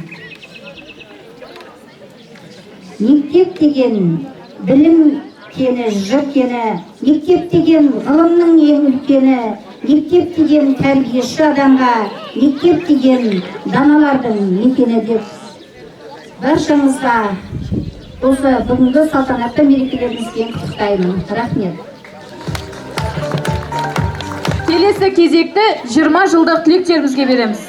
Мектеп деген білім кені, жыр кені, мектеп деген ғылымның ең үлкені, мектеп деген тәрбиеші адамға, мектеп деген даналардың мекені деп баршаңызға осы бүгінгі салтанатты мерекелеріңізбен құттықтаймын. Рахмет. Келесі кезекті 20 жылдық түлектерімізге береміз.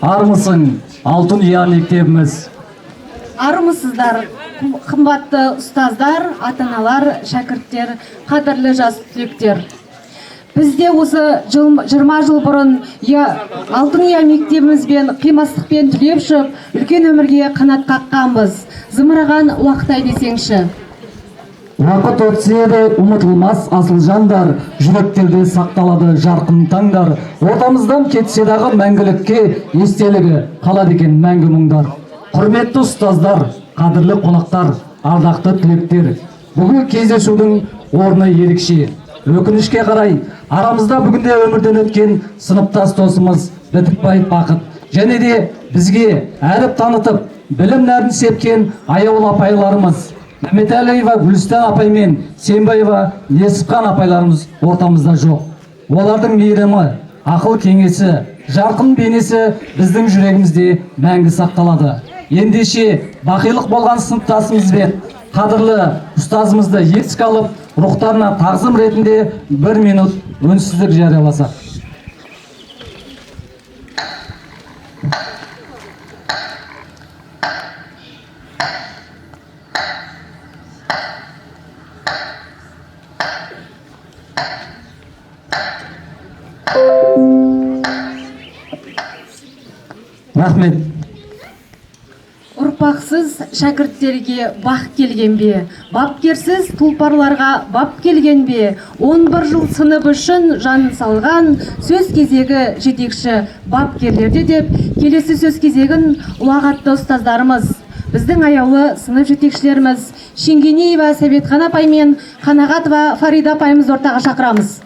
Армысың, Алтын ұя мектебіміз. Армысыздар, қымбатты ұстаздар, ата-аналар, шәкірттер, қадірлі жас түлектер. Бізде осы 20 жыл бұрын Алтын Ұя мектебімізбен қимастықпен түлеп шығып, үлкен өмірге қанат қаққанбыз. Зымыраған уақыт десеңші. Уақыт өтсе де ұмытылмас асыл жандар, жүректерде сақталады жарқын таңдар. Ортамыздан кетсе дағы мәңгілікке естелігі қалады екен мәңгі мұңдар. Құрметті ұстаздар, қадірлі қонақтар, ардақты түлектер. Бүгін кездесудің орны ерекше. Өкінішке қарай, арамызда бүгінде өмірден өткен сыныптас досымыз Бітікбай Бақыт және де бізге әріп танытып, білім нәрін сепкен аяулы апайларымыз Мәметәлиева Гүлстан апай мен Сенбаева Несіпхан апайларымыз ортамызда жоқ. Олардың мейірімі, ақыл кеңесі, жарқын бейнесі біздің жүрегімізде мәңгі сақталады. Ендеше бақилық болған сыныптасымыз бен қадірлі ұстазымызды еске алып, рухтарына тағзым ретінде 1 минут үнсіздік жарияласақ. Рахмет. Ұрпақсыз шәкірттерге бақ келген бе? Бапкерсіз тұлпарларға бап келген бе? 11 жыл сынып үшін жанын салған сөз кезегі жетекші бапкерлерде деп, келесі сөз кезегін ұлағатты ұстаздарымыз, біздің аяулы сынып жетекшілеріміз Шенгенеева Сәбетхан апай мен Қанағатова Фарида апайымыз ортаға шақырамыз.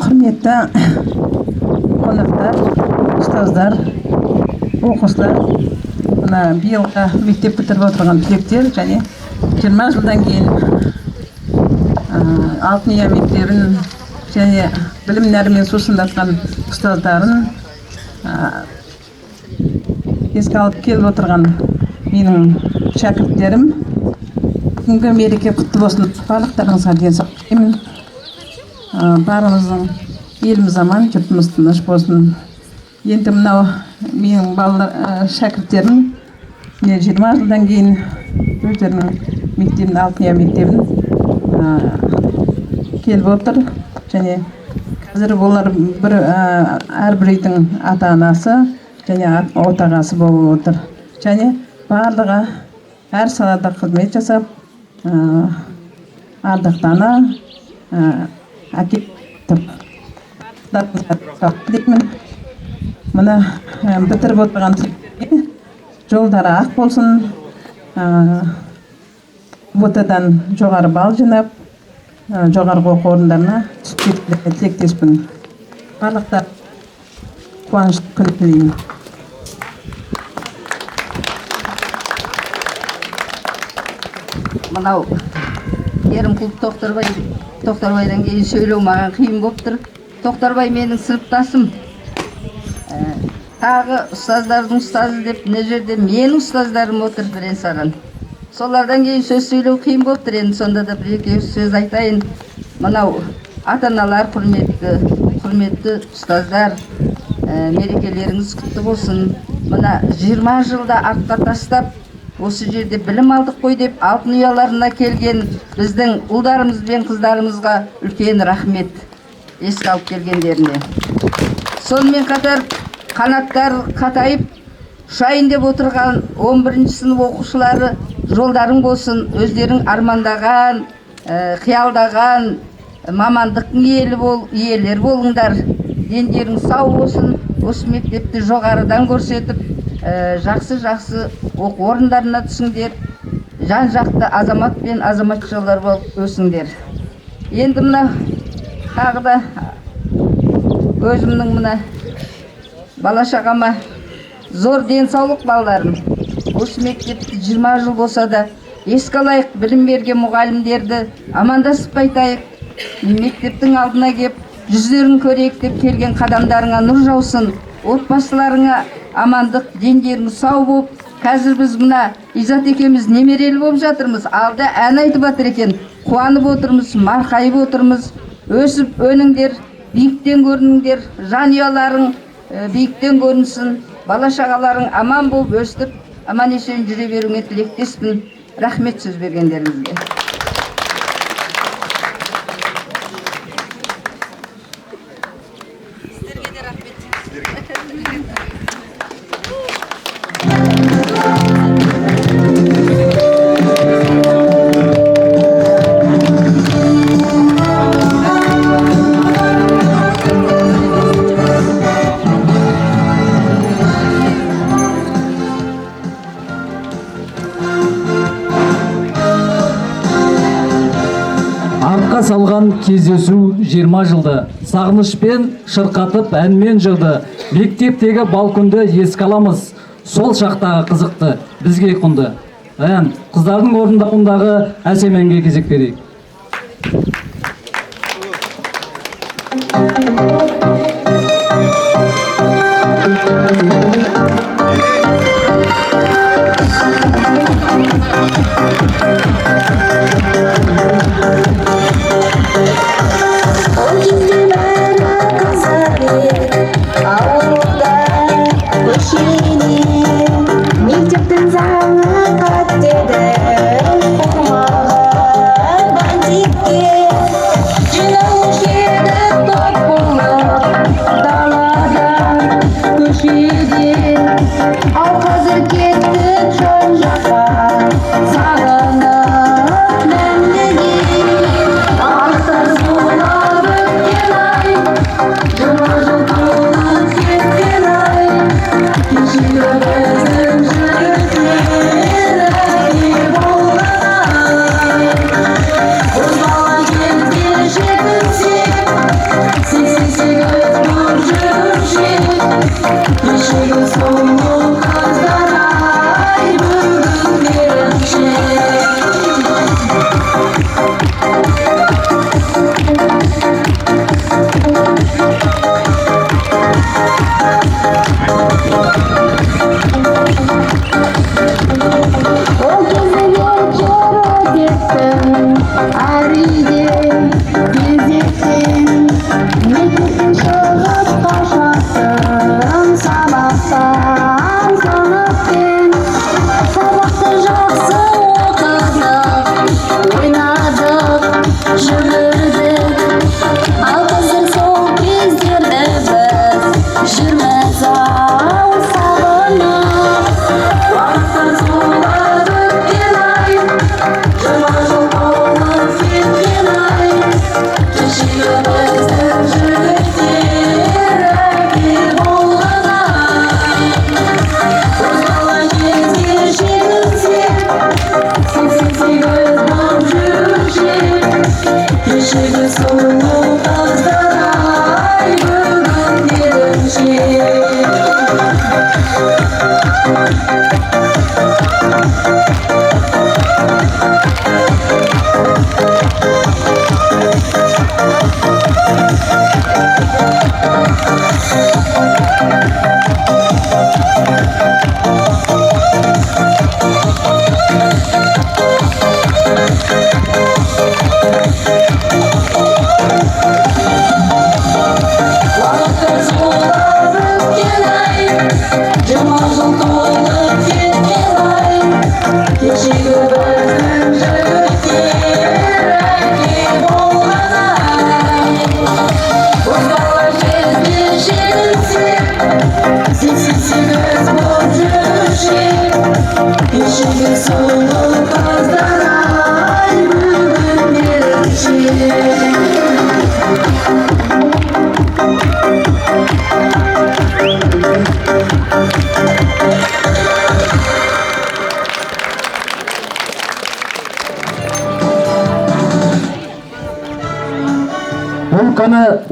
Құрметті қонақтар, ұстаздар, оқушылар, мына биылғы мектеп бітіріп отырған түлектер және 20 жылдан кейін Алтын Ұя мектебін және білім нәрімен сусындатқан ұстаздарын еске алып келіп отырған менің шәкірттерім, бүгінгі мереке құтты болсын. Барлықтарыңызға денсаулық тілеймін. Барымыздың еліміз аман, жұртымыз тыныш болсын. Енді мынау менің балалар шәкірттерім 20 жылдан кейін өздерінің мектебін, Алтын Ұя мектебін келіп отыр. Және қазір олар әрбір үйдің ата-анасы және отағасы болып отыр. Және барлығы әр салада қызмет жасап, ардақтана әкеп тұрып. Мұны бітіріп отырған жолдары ақ болсын, ОТ-дан жоғары бал жинап, жоғарғы оқу орындарына түсіп тілектеспін. Барлықтар қуанышты күн тілеймін. Мынау Ерімқұл Тоқтарбайдан кейін сөйлеу маған қиын болып тұр. Тоқтарбай менің сыныптасым. Тағы ұстаздардың ұстазы деп мына жерде менің ұстаздарым отыр бірен-саран. Солардан кейін сөз сөйлеу қиын болып тұр. Енді сонда да бір-екі сөз айтайын. Мынау ата-аналар құрметті ұстаздар, мерекелеріңіз құтты болсын. Мына 20 жылда артқа тастап, осы жерде білім алдық қой деп Алтын Ұяларына келген біздің ұлдарымыз бен қыздарымызға үлкен рахмет еске алып келгендеріне. Сонымен қатар қанаттар қатайып ұшайын деп отырған 11 сынып оқушылары жолдарың болсын, өздерің армандаған, қиялдаған мамандықтың иелері болыңдар. Дендерің сау болсын, осы мектепті жоғарыдан көрсетіп, жақсы оқу орындарына түсіңдер, жан жақты азамат пен азаматшалар болып өсіңдер. Енді мына тағы да өзімнің мына бала-шағама зор денсаулық балаларым. Осы мектепті 20 жыл болса да еске алайық, білім берген мұғалімдерді амандасып айтайық. Мектептің алдына кеп жүздерін көрейік деп келген қадамдарыңа нұр жаусын, отбасыларыңа амандық, дендерің сау болып, қазір біз мына Изат екеуміз немерелі болып жатырмыз. Алда ән айтып жатыр екен, қуанып отырмыз, марқайып отырмыз. Өсіп өніңдер, биіктен көрініңдер, жанұяларың биіктен көрінсін, бала шағаларың аман болып өстіп, аман есен жүре беруіңе тілектеспін. Рахмет сөз бергендеріңізге. салған кездесу 20 жылды, сағынышпен шырқатып әнмен жырды, мектептегі балконды еске аламыз, сол шақтағы қызықты бізге құнды. Ән қыздардың орындауындағы әсем әнге кезек берейік.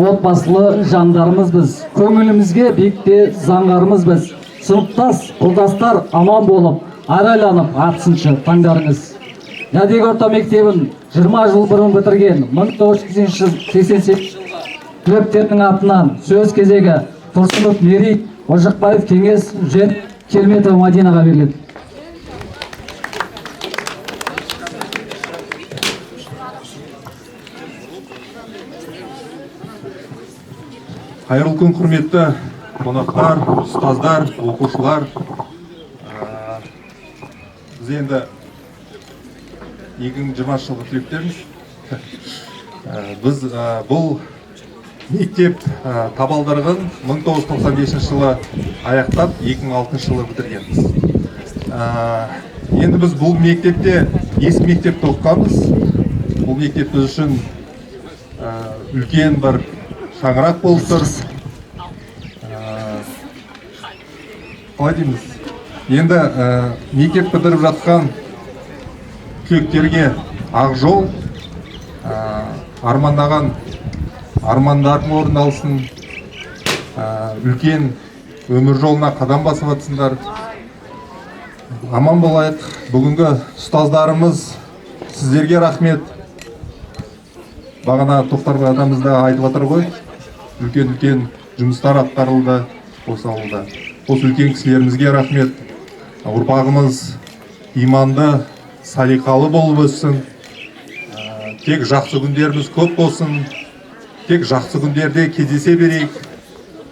Отбасылы жандарымыз біз, көңілімізге бекте заңғарымыз біз. Сыныптас, құрдастар аман болып, арайланып атсыншы таңдарыңыз. Нәдек орта мектебін 20 жыл бұрын бітірген 1988 жылғы түлектердің атынан сөз кезегі Тұрсынов Мерей, Ожықбаев Кеңес, Келметов Мадинаға беріледі. Қайырлы күн, құрметті қонақтар, ұстаздар, оқушылар. Біз енді 2020 жылғы түлектерміз. Біз бұл мектеп табалдырығын 1995 жылы аяқтап, 2006 жылы бітіргенбіз. Енді біз бұл мектепте ескі мектепте оқығанбыз. Бұл мектеп біз үшін үлкен бір шаңырақ болып тұр. Қалай дейміз? Енді мектеп бітіріп жатқан түлектерге ақ жол, армандаған армандарың орындалсын, үлкен өмір жолына қадам басып жатсыңдар. Аман болайық. Бүгінгі ұстаздарымыз, сіздерге рахмет. Бағана Тоқтарбай атамыз да айтып жатыр ғой, үлкен жұмыстар атқарылды осы ауылда. Осы үлкен кісілерімізге рахмет. Ұрпағымыз иманды, салиқалы болып өссін. Тек жақсы күндеріміз көп болсын. Тек жақсы күндерде кездесе берейік.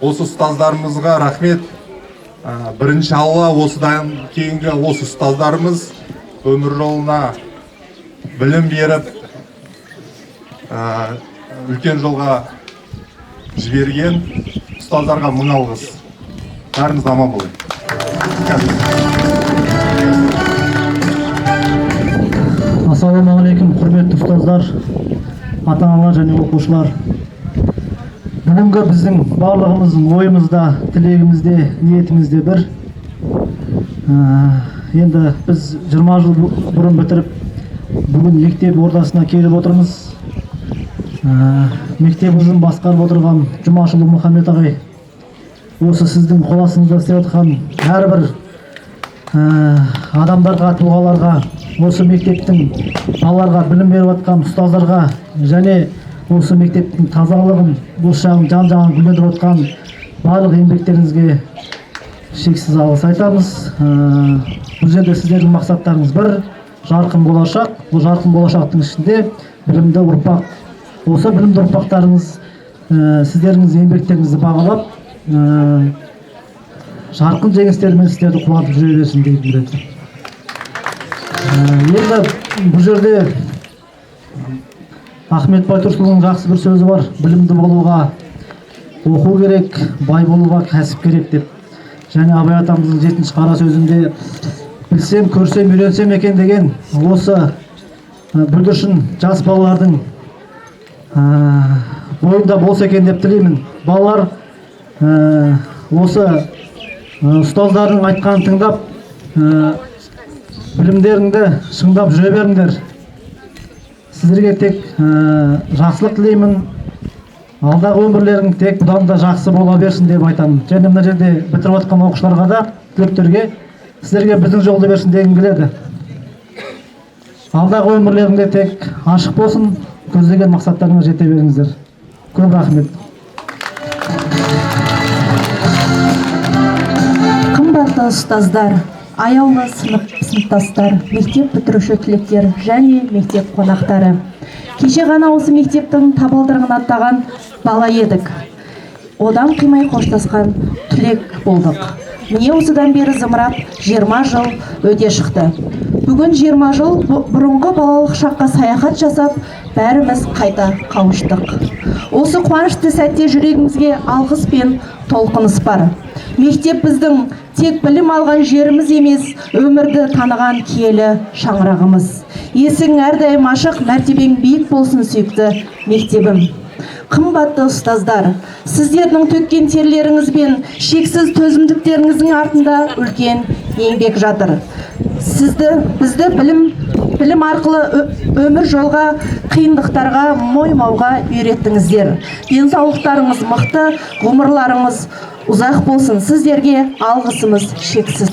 Осы ұстаздарымызға рахмет. Бірінші Алла, осыдан кейінгі осы ұстаздарымыз өмір жолына білім беріп, үлкен жолға жіберген ұстаздарға мың алғыс. Бәріміз аман болайық. Ассалаумағалейкум, құрметті ұстаздар, ата-аналар және оқушылар. Бүгінгі біздің барлығымыздың ойымызда, тілегімізде, ниетімізде бір. Енді біз 20 жыл бұрын бітіріп, бүгін мектеп ордасына келіп отырмыз. Мектебіміздің басқарып отырған Жұмашұлы Мұхаммед ағай, осы сіздің қол астыңызда істеп отқан әрбір адамдарға, тұлғаларға, осы мектептің балаларға білім беріп отқан ұстаздарға және осы мектептің тазалығын, осы жағын жан-жағын гүлдендіріп отқан барлық еңбектеріңізге шексіз алғыс айтамыз. Бұл жерде сіздердің мақсаттарыңыз бір, жарқын болашақ. Бұл жарқын болашақтың ішінде білімді ұрпақ. Осы білімді ұрпақтарыңыз сіздеріңіз еңбектеріңізді бағалап, жарқын жеңістермен сіздерді қуантып жүре берсін деп біледі. Енді бұл жерде Ахмет Байтұрсұлының жақсы бір сөзі бар: білімді болуға оқу керек, бай болуға кәсіп керек деп. Және Абай атамыздың 7-ші қара сөзінде білсем, көрсем, үйренсем екен деген осы бүлдіршін жас балалардың бойында болса екен деп тілеймін. Балалар осы ұстаздардың айтқанын тыңдап, білімдеріңді шыңдап жүре беріңдер. Сіздерге тек жақсылық тілеймін. Алдағы өмірлерің тек бұдан да жақсы бола берсін деп айтамын. Және мына жерде бітіріп жатқан оқушыларға да, түлектерге, сіздерге біздің жолды берсін дегім келеді. Алдағы өмірлеріңде тек ашық болсын, көздеген мақсаттарыңа жете беріңіздер. Көп рахмет. Қымбатты ұстаздар, аяулы сыныптастар, мектеп бітіруші түлектер және мектеп қонақтары. Кеше ғана осы мектептің табалдырығын аттаған бала едік. Одан қимай қоштасқан түлек болдық. Міне осыдан бері зымырап 20 жыл өте шықты. Бүгін 20 жыл бұрынғы балалық шаққа саяхат жасап, бәріміз қайта қауыштық. Осы қуанышты сәтте жүрегімізге алғыс пен толқыныс бар. Мектеп біздің тек білім алған жеріміз емес, өмірді таныған киелі шаңырағымыз. Есің әрдайым ашық, мәртебең биік болсын сүйікті мектебім. Қымбатты ұстаздар, сіздердің төккен терлеріңіз бен шексіз төзімдіктеріңіздің артында үлкен еңбек жатыр. Бізді білім арқылы өмір жолға, қиындықтарға мойымауға үйреттіңіздер. Денсаулықтарыңыз мықты, ғұмырларыңыз ұзақ болсын. Сіздерге алғысымыз шексіз.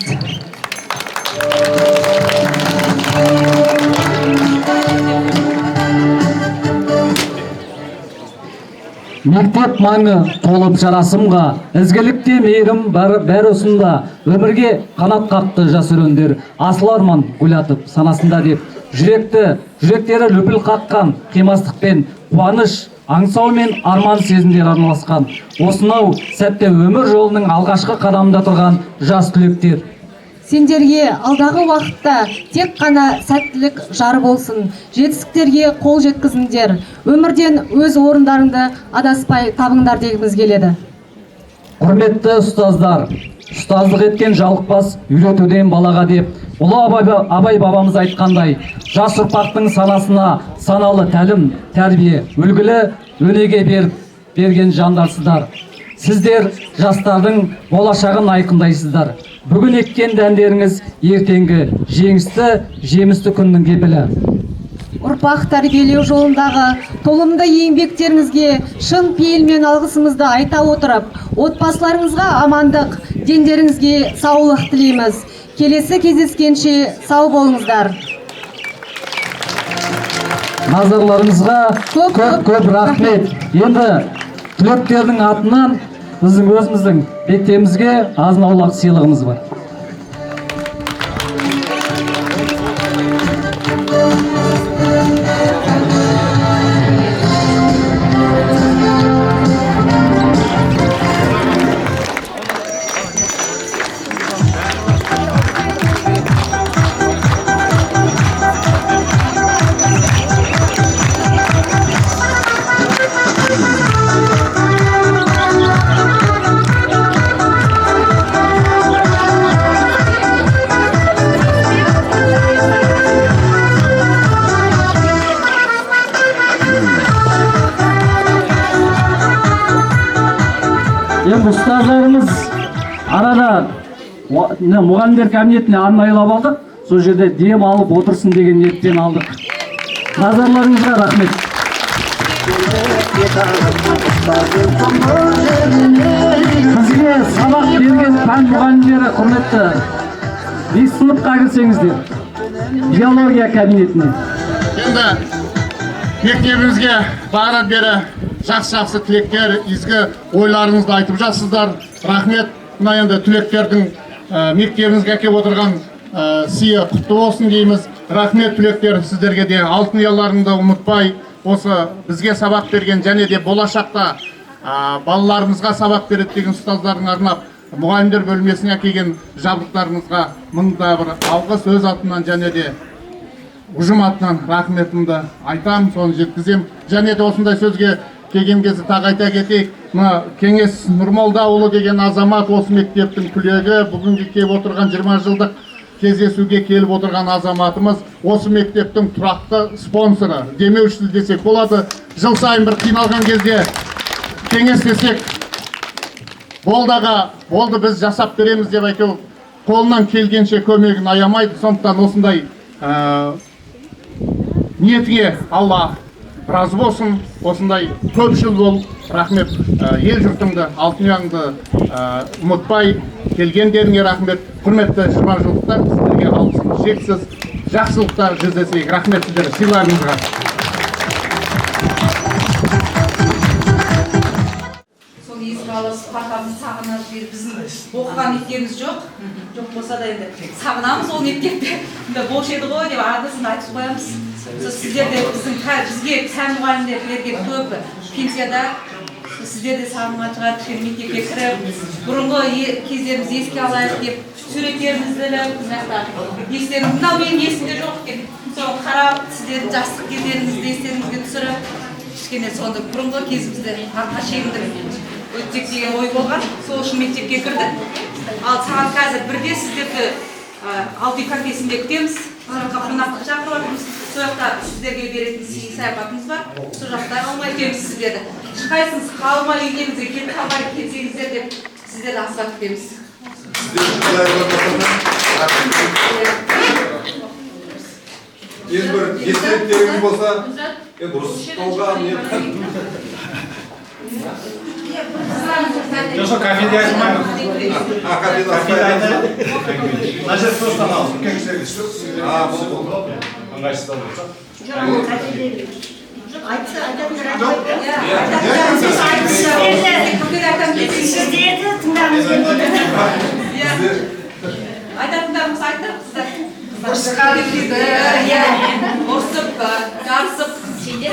Мектеп маңы толып жарасымға, ізгілікте мейірім бәрі осында, өмірге қанат қақты жас өрендер, асыл арман ойлатып санасында деп, жүректері лүпіл қаққан қимастықпен, қуаныш, аңсау мен арман сезімдер арналасқан. Осынау сәтте өмір жолының алғашқы қадамында тұрған жас түлектер. Сендерге алдағы уақытта тек қана сәттілік жар болсын, жетістіктерге қол жеткізіңдер, өмірден өз орындарыңды адаспай табыңдар дегіміз келеді. Құрметті ұстаздар, ұстаздық еткен жалықпас үйретуден балаға деп, ұлы Абай бабамыз айтқандай, жас ұрпақтың санасына саналы тәлім, тәрбие, үлгілі өнеге берген жандарсыздар. Сіздер жастардың болашағын айқындайсыздар. Бүгін еккен дәндеріңіз ертеңгі жемісті күннің кепілі. Ұрпақ тәрбиелеу жолындағы толымды еңбектеріңізге шын пейілмен алғысымызды айта отырып, отбасыларыңызға амандық, дендеріңізге саулық тілейміз. Келесі кездескенше сау болыңыздар. Назарларыңызға көп рахмет. Енді түлектердің атынан біздің өзіміздің мектебімізге азын-аулақ сыйлығымыз бар. Енді ұстаздарымыз арада мұғалімдер кабинетіне арнайылап алдық. Сол жерде дем алып отырсын деген ниеттен алдық. Назарларыңызға рахмет. Бізге сабақ берген пән мұғалімдері құрметті. Бес сыныпқа кірсеңіздер. Биология кабинетіне. Енді мектебімізге барып бері жақсы тілектер, изгі ойларыңызды айтып жатсыздар. Рахмет. Мына енді түлектердің мектебімізге әкеп отырған сыйы құтты болсын дейміз. Рахмет түлектер, сіздерге де алтын ұяларыңды ұмытпай, осы бізге сабақ берген және де болашақта балаларымызға сабақ береді деген ұстаздардың арнап мұғалімдер бөлмесіне әкелген жабдықтарыңызға мыңда бір алғыс өз атымнан және де ұжым атынан рахметімді айтам, соны жеткізем. Және де осындай сөзге келген кезде тағы айта кетейік, мына Кеңес Нұрмолдаұлы деген азамат осы мектептің түлегі, бүгінгі келіп отырған 20 жылдық кездесуге келіп отырған азаматымыз, осы мектептің тұрақты спонсоры, демеушісі десек болады. Жыл сайын бір қиналған кезде кеңес десек, болды біз жасап береміз деп айту, қолынан келгенше көмегін аямайды. Сондықтан осындай ниетіңе Алла разы болсын, осындай көпшіл бол. Рахмет, ел жұртыңды, алтын ұяңды ұмытпай келгендеріңе рахмет. Құрметті 20 жылдықтар, сіздерге алғысым шексіз, жақсылықтар жүздесейік. Рахмет сіздер сыйларыңызға. Сол еске алып, сыпатамыз сағынып, біздің оқыған мектебіміз жоқ болса да енді сағынамыз ол мектепте. Бош еді ғой деп ардысын айтып қоямыз. Сіздерде бізге пән мұғалімдер берген көп пенсияда сіздер де сағынған шығар, мектепке кіріп, бұрынғы кездерімізді еске алайық деп суреттерімізді іліп, мынау менің есімде жоқ екен. Соны қарап, сіздердің жастық кездеріңізді естеріңізге түсіріп, кішкене сонда бұрынғы кезімізді артқа шегіндіріп өтсек деген ой болған. Сол үшін мектепке кірдік. Ал сағат қазір бірде сіздерді алты конфесінде күтеміз. Қонақтық шақырып жатырмыз. Сол жақта сіздерге беретін сый саяхатымыз бар. Сол жақта алмай күтеміз сіздерді. Ешқайсыңыз қалмай үйдеріңізге кетіп қалмай кетсеңіздер деп сіздерді асыға күтеміз. Ең бір естеліктеріңіз болса, дұрыс толған Жоқ, кафеде айтылмаймыз. Кафеде айтылмайды. Мына жер просто анау үлкен кісілерге түсіп. Ыңғайсыздау болса. Айтатындарымыз айтты қыздар. Ұрысқан дейді, ұрысып, жарысып. Сіздер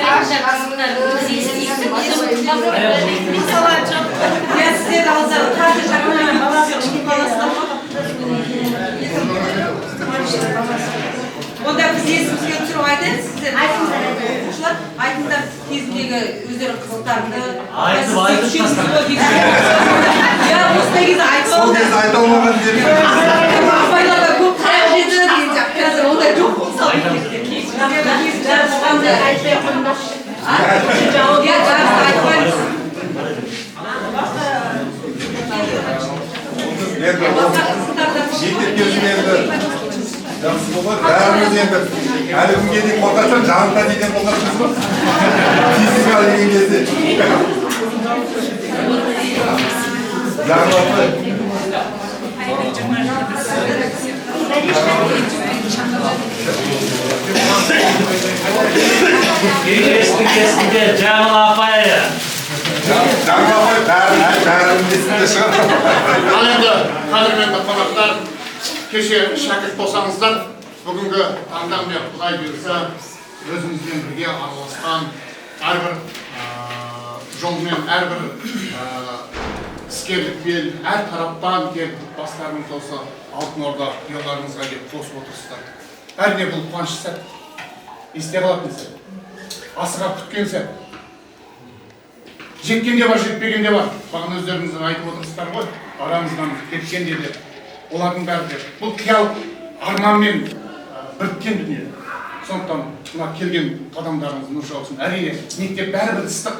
алдар қазір жағынан онда біз есімізге түсіріп айтайық сіздер оқушылар айтыңдар кезіндегі өздері қызықтарыңды осындай кезде айта алмаған апайларға көп қайық жеді деген сияқты қазір ондай жоқ болса мектеп кезінде жақсы болар, бәріміз енді әлі күнге дейін қорқасаң жанында деген қорқасыз ба? Физика деген кезде. Кеңестің кезінде Жаңыл апай. Жаңыл апай бәрінің есінде шығар. Ал енді қадірменді қонақтар, кеше шәкірт болсаңыздар, бүгінгі таңда міне Құдай бұйырса өзімізбен бірге араласқан әрбір жолмен, әрбір іскерлікпен, әр тараптан келіп бастарыңыз осы Алтын Орда ұяларыңызға келіп қосып отырсыздар. Әрине бұл қуанышты сәт, есте қалатын сәт, асыға күткен сәт. Жеткен де бар, жетпеген де бар. Бағана өздеріңіз айтып отырсыздар ғой, арамыздан кеткен де деп. Олардың бәрі де. Бұл қиял арманмен біріккен дүние. Сондықтан мына келген қадамдарыңыз нұр жаусын. Әрине мектеп бәрібір ыстық,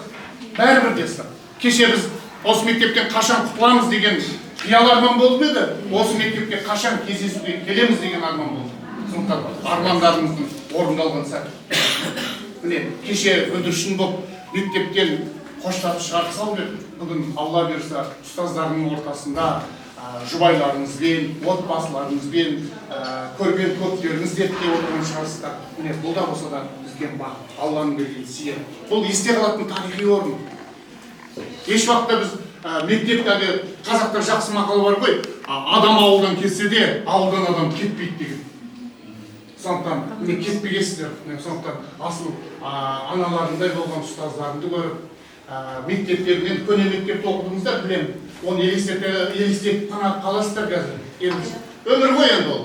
бәрібір де ыстық. Кеше біз осы мектептен қашан құтыламыз деген қиял арман болды еді. Осы мектепке қашан кездесуге келеміз деген арман болды. Сондықтан армандарымыздың орындалған сәт. Міне кеше бүлдіршін болып мектептен қоштап шығарып салып еді. Бүгін Алла бұйырса ұстаздардың ортасында жұбайларыңызбен, отбасыларыңызбен, көрген көптеріңіз деп те отырған шығарсыздар. Міне бұл да болса да бізге бақыт, Алланың берген сыйы. Бұл есте қалатын тарихи орын. Еш уақытта біз мектепте қазақтар жақсы мақал бар ғой, адам ауылдан кетсе де, ауылдан адам кетпейді деген. Сондықтан міне кетпегенсіздер. Сондықтан асыл аналарындай болған ұстаздарыңды көріп, мектептерінен көне мектепте оқыдыңыздар, білемін. Оны елестетіп қана қаласыздар қазір. Өмір ғой енді ол.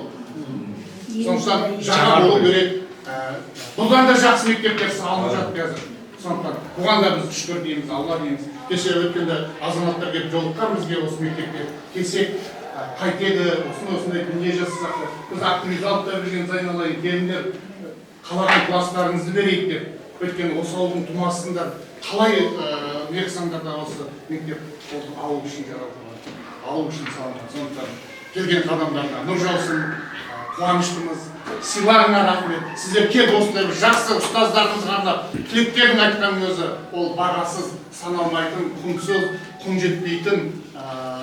Сондықтан жаңа болу керек. Бұдан да жақсы мектептер салынып жатыр қазір. Сондықтан бұған да біз шүкір дейміз, Алла дейміз. Кеше өткенде азаматтар келіп жолыққан бізге осы мектепке келсек, қайтеді, осындай дүние жасасақ, біз актіңіз алып та берген Зайналайын келіндер қалаған класстарыңызды берейік деп. Өйткені осы ауылдың тумасындар қалай нексаңдарда осы мектеп ауыл үшін жаратылған, ауыл үшін салынған. Сондықтан келген қадамдарына нұр жаусын, қуаныштымыз, сыйларыңа рахмет. Сіздер келіп осындай бір жақсы ұстаздарыңызға арнап тілектерін айтқан өзі ол бағасыз, саналмайтын, құнсыз, құн жетпейтін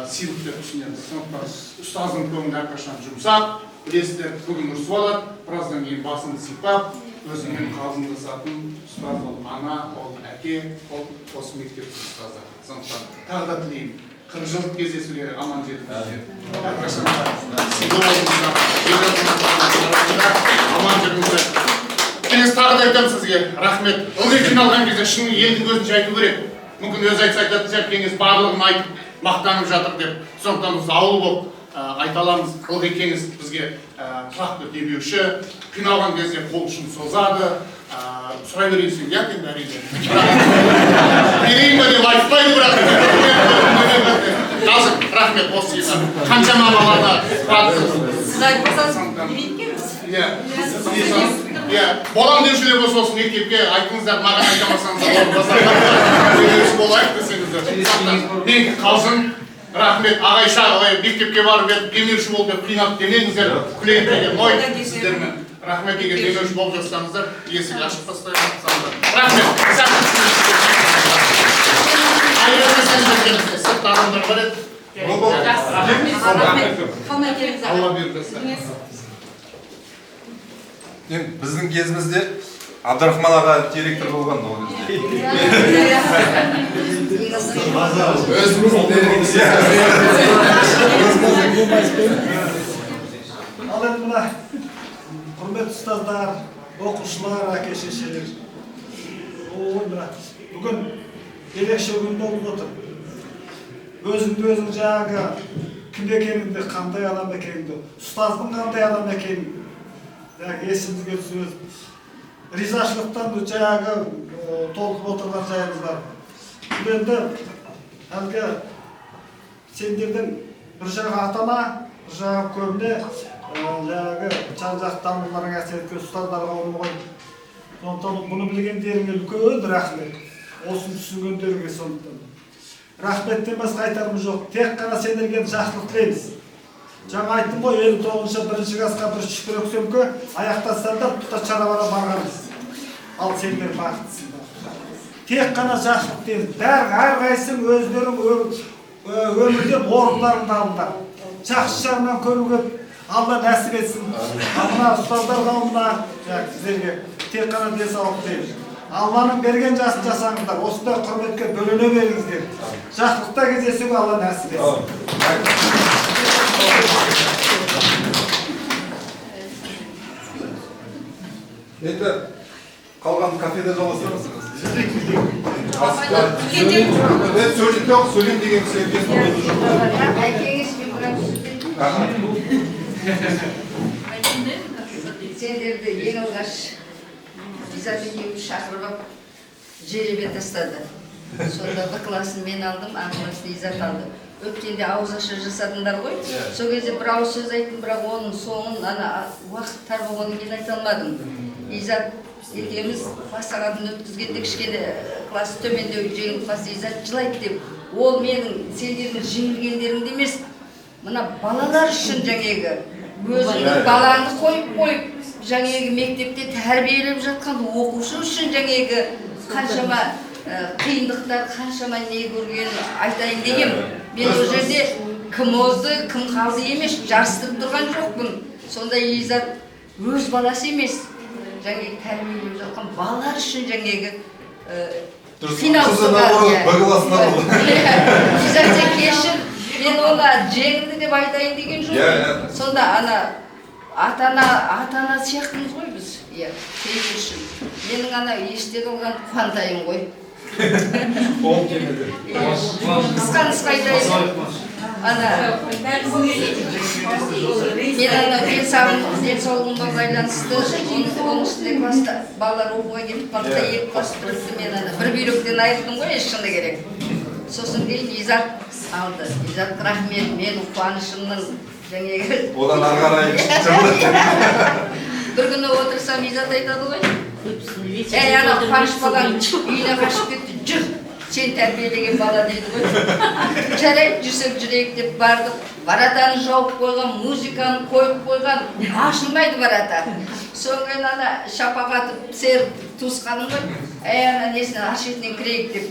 сыйлық деп түсінеміз. Сондықтан ұстаздың көңілі әрқашан жұмсақ, білесіздер, бүгін ұрысып алады, біраздан кейін басын сипап, өзімен қалжыңдасатын ұстаз ол ана, ол әке, ол осы мектептің ұстазы. Сондықтан тағы да тілеймін. 40 жылдық кездесулер аман жетіңіздер. Әрқашан сыйлы болыңыздар, аман жүріңіздер. Кеңес тағы да айтамын сізге, рахмет. Ылғи қиналған кезде шын елдің көзінше айту керек. Мүмкін өзі айтатын шығар, кеңес барлығын айтып, мақтанып жатыр деп. Сондықтан біз ауыл болып айта аламыз. Ылғи кеңес бізге тұрақты демеуші, қиналған кезде қол ұшын созады. Сұрай берейсің, яқын әрине. Берейін бе деп айтпайды бірақ. Қазір, рахмет, осы сыйға. Қаншама балада құратсыз. Сіз айтпасаңыз, демейді болам деушілер болса осы мектепке айтыңыздар, маған айтамасаңыздар. Демеуші болайық десеңіздер. Мен қалжың, рахмет, ағайша мектепке барып еді, демеуші бол деп қинап демеңіздер. Күлейін деген ой сіздермен. Рахмет, егер демеуші болып жатсаңыздар, есік ашып тастайық. Рахмет. Сыртта адамдар бар еді. Біздің кезімізде Абдрахман аға директор болған ол Ал енді мына құрметті ұстаздар, оқушылар, әке шешелер. Мына бүгін ерекше күн болып отыр. Өзіңді өзің жаңағы кім екеніңді, қандай адам екеніңді, ұстаздың қандай адам екенін есіңізге түсіріп, ризашылықтан жаңағы толқып отырған жайымыз бар. Енді әлгі сендердің бір жағы ата-ана, бір жағы көбіне жаңағы жан-жақты дамуларың әсер еткен ұстаздарға оны ғой. Сондықтан бұны білгендеріңе үлкен рахмет. Осыны түсінгендеріңе сондықтан. Рахметтен басқа айтарымыз жоқ. Тек қана сендерге жақсылық тілейміз. Жаңа айттым ғой, 59-шы бірінші классқа бір шүкірек сөмке аяқтасаңдар тұтас шарабара барғанбыз. Ал сендер бақыттысыңдар. Тек қана жақсылық тілейміз. Әрқайсың өздерің өмірде орындарыңды алыңдар. Жақсы жағынан көруге Алла нәсіп етсін. Мына ұстаздар қауымына сіздерге тек қана денсаулық тілейміз. Алланың берген жасын жасаңыздар. Осындай құрметке бөлене беріңіздер. Жақсылықта кездесуге Алла нәсіп етсін. Енді қалған кафеде жалғастырамыз. Сөйлейді жоқ, сөйлейм деген сөйлеген. Сендерді ең алғаш Изат екеуі шақырып алып жеребе тастады. Сонда бір класын мен алдым, аңғылықты Изат алды. Өткенде ауыз аша жасадыңдар ғой. Сол кезде бір ауыз сөз айттым, бірақ оның соңын уақыт тар болғаннан кейін айта алмадым. Изат екеуміз бастағанын өткізгенде кішкене классы төмендеу жеңіл классы Изат жылайды деп. Ол менің сендердің жеңілгендеріңді емес, мына балалар үшін жаңағы өзіңнің балаңды қойып жаңағы мектепте тәрбиелеп жатқан оқушы үшін жаңағы қаншама қиындықтар, қаншама не көрген айтайын деген. Мен ол жерде кім озды, кім қалды емес, жарыстырып тұрған жоқпын. Сонда Изат өз баласы емес, жаңағы тәрбиелеп жатқан балалар үшін жаңағы қиналысуға. Изат сен кешір, мен оны жеңілді деп айтайын деген жоқпын. Сонда ата-ана сияқтымыз ғой біз. Кешіршін. Менің есте қалған қуантайым ғой. Қысқа айтайын. Мен денсаулығыма байланысты, оның үстінде класста балалар оқуға кетіп бақта 2 класс бітірді. Мен бір бүйректен айырдым ғой, шыны керек. Сосын кейін Изат алды. Изат рахмет, менің қуанышымның жаңағы. Одан арғарай. Бір күні отырсам Изат айтады ғой. Ана қуаныш балаң үйіне қашып кетті, жүр. Сен тәрбиелеген бала дейді ғой. Жарайды, жүрсек жүрейік деп бардық. Баратаны жауып қойған, музыканы қойып қойған, ашылмайды барата. Соңғы шапағатып сер туысқаным ғой. Ана несіне ашетінен кірейік деп.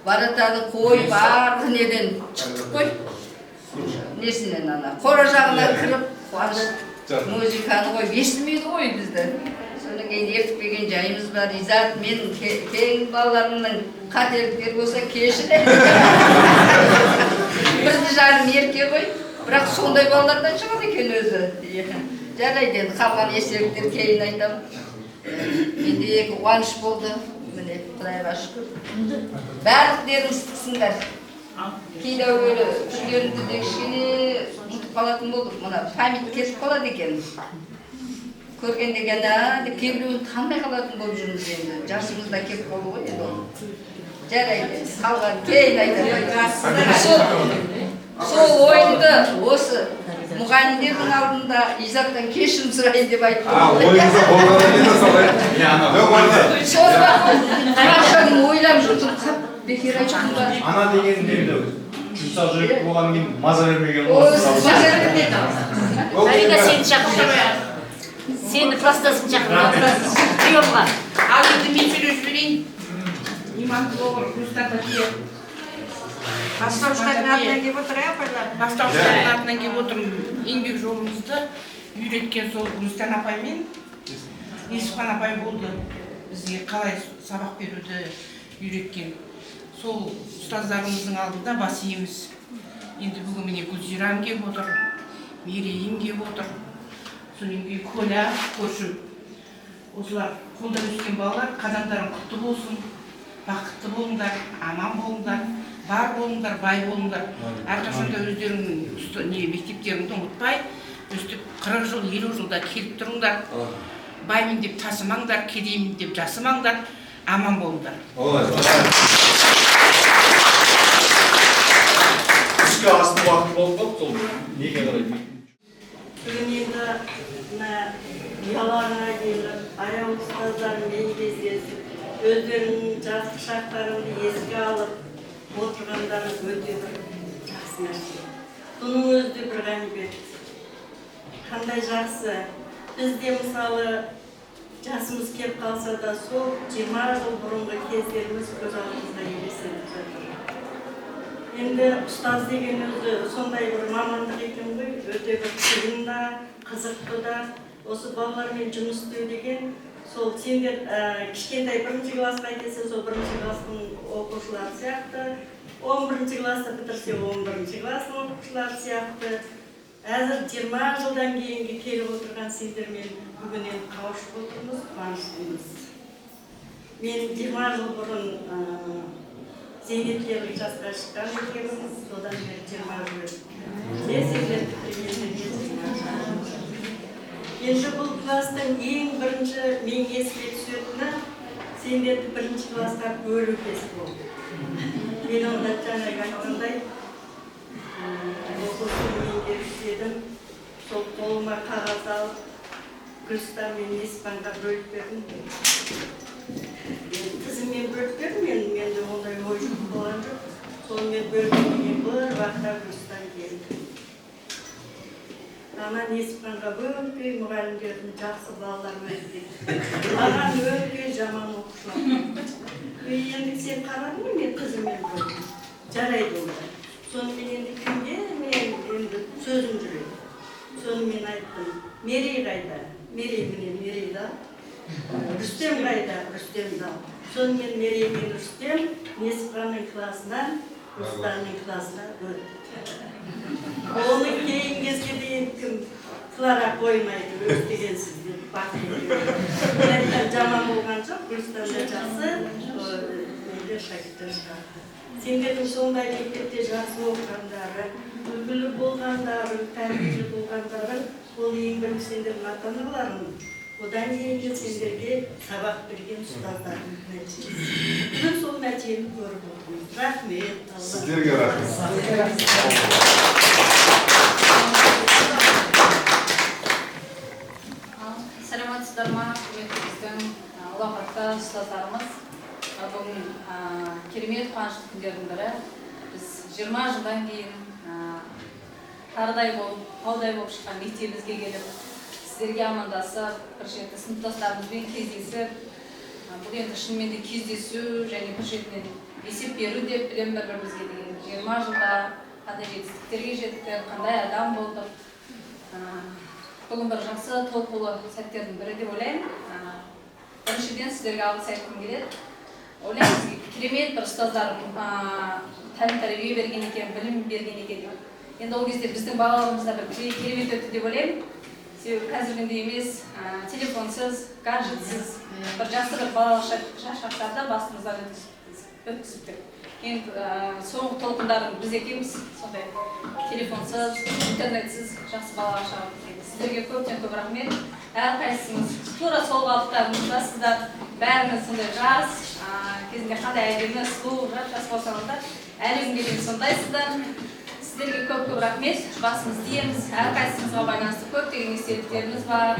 Баратаны қойып, арғы неден шықтық қой. Несінен қора жағына кіріп, қуаныш музыканы қойып, естімейді ғой бізді. Содан кейін ертіп келген жайымыз бар. Изат, менің кең балаларымның қателіктер болса кешіреді. Бірді жарым ерке ғой, бірақ сондай балалардан шығады екен өзі. Жарайды, енді қалған естеліктер кейін айтамын. Менде 2 қуаныш болды. Міне, Құдайға шүкір. Барлықтеріңіз тықсыңдар. Кейде өлі жүргенімді де кішкене ұмытып қалатын болдық. Мына память кетіп қалады екен. Көргенде деп кейбіреуін танымай қалатын болып жүрміз енді. Жасымызда кеп болу ғой енді. Жарайды, қалған кейін айтады. Сол ойынды осы мұғалімдердің алдында Изаттан кешірім сұрайын деп айттым. Ойыңызда болғаннан кейін салайын. Сонда қашан ойлап жүрдім, бекер айттым ба? Ана деген дейді, жұмсақ жүрек болғаннан кейін маза бермеген ғой. Арика сені шақырды. Сені класстасын шақырды. Приемға. Ал енді мен сөйлеп жіберейін. Иманды болғыр, Рустам Бәтия. Бастаушылардың атынан келіп отыр, апайлар? Бастаушылардың атынан келіп отырмын. Еңбек жолымызды үйреткен сол Рустам апай мен Есіпхан апай болды. бізге қалай сабақ беруді үйреткен. Сол ұстаздарымыздың алдында бас иеміз. Енді бүгін міне Гүлжирам келіп отыр, Мерейім келіп отыр. Содан кейін Коля, көршім. Осылар қолдан өскен балалар, қадамдарың құтты болсын, бақытты болыңдар, аман болыңдар, бар болыңдар, бай болыңдар. Әрқашанда өздеріңнің мектептеріңді ұмытпай, өстіп 40 жыл, 50 жылда келіп тұрыңдар. Баймын деп тасымаңдар, кедеймін деп жасымаңдар, аман болыңдар. Түскі астың уақыты болып қалды, сол неге қарай? Бүгін енді ұяларына келіп, аяу ұстаздарымен кездесіп, өздерінің жастық шақтарını еске алып, отырғандары өте бір жақсы нәрсе. Бұның өзі де бір ғанибет. Қандай жақсы. Бізде мысалы жасымыз кеп қалса да, сол 20 жыл бұрынғы кездеріміз көз алдымызда елестеп жатыр. Енді ұстаз деген өзі сондай бір мамандық екен ғой, өте бір қиын да, қызықты да. Осы балалармен жұмыс істеу деген, сол сендер кішкентай 1-ші классқа келсе, сол 1-ші класстың оқушылары сияқты, 11-ші класты бітірсе 11-ші класстың оқушылары сияқты. Әзір 20 жылдан кейінге келіп отырған сендермен бүгін енді қауышып отырмыз, қуаныштымыз. Мен 20 жыл бұрын зейнеткерлік жасқа шыққан екенмін, содан бері 20 жыл сендер бітіргеннен енді бұл класстың ең бірінші мен есіме түсетіні сендерді 1-ші классқа бөлу кесіп болды. Мен онда жаңағы айтқандай оқусын меңгеріп едім, сол қолыма қағаз алып, Гүлстан мен Еспанға бөліп бердім. Тізіммен бөліп бердім, мен де ондай ой жоқ болған жоқ. Сонымен бөлгеннен бір уақытта Гүлстан келді. Анан Еспанға өте мұғалімдердің жақсы балалар өте. Аған өте жаман оқушылар. Енді сен қарадың ба, мен тізіммен бөлдім. Жарайды онда. Сонымен енді кімге мен енді сөзім жүреді. Соны мен айттым. Мерей қайда? Мерей менен Мерейда. Рүстем қайда? Рүстемда. Сонымен Мерей мен Рүстем Несіпханның классынан Рұстанның классына өтті. Оны кейін кезге дейін кім қылара қоймайды, өз дегенсіз деп бақылайды. Жаман болған жоқ, Рұстан да жақсы, менде шәкірттер шығарды. Сендердің сондай мектепте жақсы оқығандары, үлгілі болғандары, тәрбиелі болғандары, ол ең бірінші сендердің ата-аналарың. Одан кейінгі сендерге сабақ берген ұстаздардың нәтижесі. Бүгін сол нәтижені көріп отырмыз. Рахмет. Сіздерге рахмет. Саламатсыздар ма, құрметті біздің ұлағатты ұстаздарымыз. Бүгін керемет қуанышты күндердің бірі. Біз 20 жылдан кейін тарыдай болып, таудай болып шыққан мектебімізге келіп, сіздерге амандасып, бір жерде сыныптастарымызбен кездесіп, бұл енді шынымен де кездесу және бір жерден есеп беру деп білем бір-бірімізге деген 20 жылда қандай жетістіктерге жеттік, қандай адам болдық. Бүгін бір жақсы толқулы сәттердің бірі деп ойлаймын. Біріншіден сіздерге алғыс айтқым келеді. Ойлаймын, керемет бір ұстаздар тәлім-тәрбие берген екен, білім берген екен. Енді ол кезде біздің балаларымызда бір керемет өтті деп ойлаймын. Себебі қазіргіндей емес, телефонсыз, гаджетсіз, бір жақсы бір балалық шақтарда басымыздан өткізіп. Енді соңғы толқындарын біз екеуміз сондай телефонсыз, интернетсіз жақсы балалық шағымыз. Сіздерге көптен көп рахмет. Әрқайсыңыз тура сол қалыптарыңыздасыздар. Бәріңіз сондай жас, кезінде қандай әдемі, сұлу, жас болсаңыздар, әлі күнге дейін сондайсыздар. Сіздерге көп-көп рахмет. Басымыз дейміз. Әрқайсыңызға байланысты көптеген естеліктеріміз бар.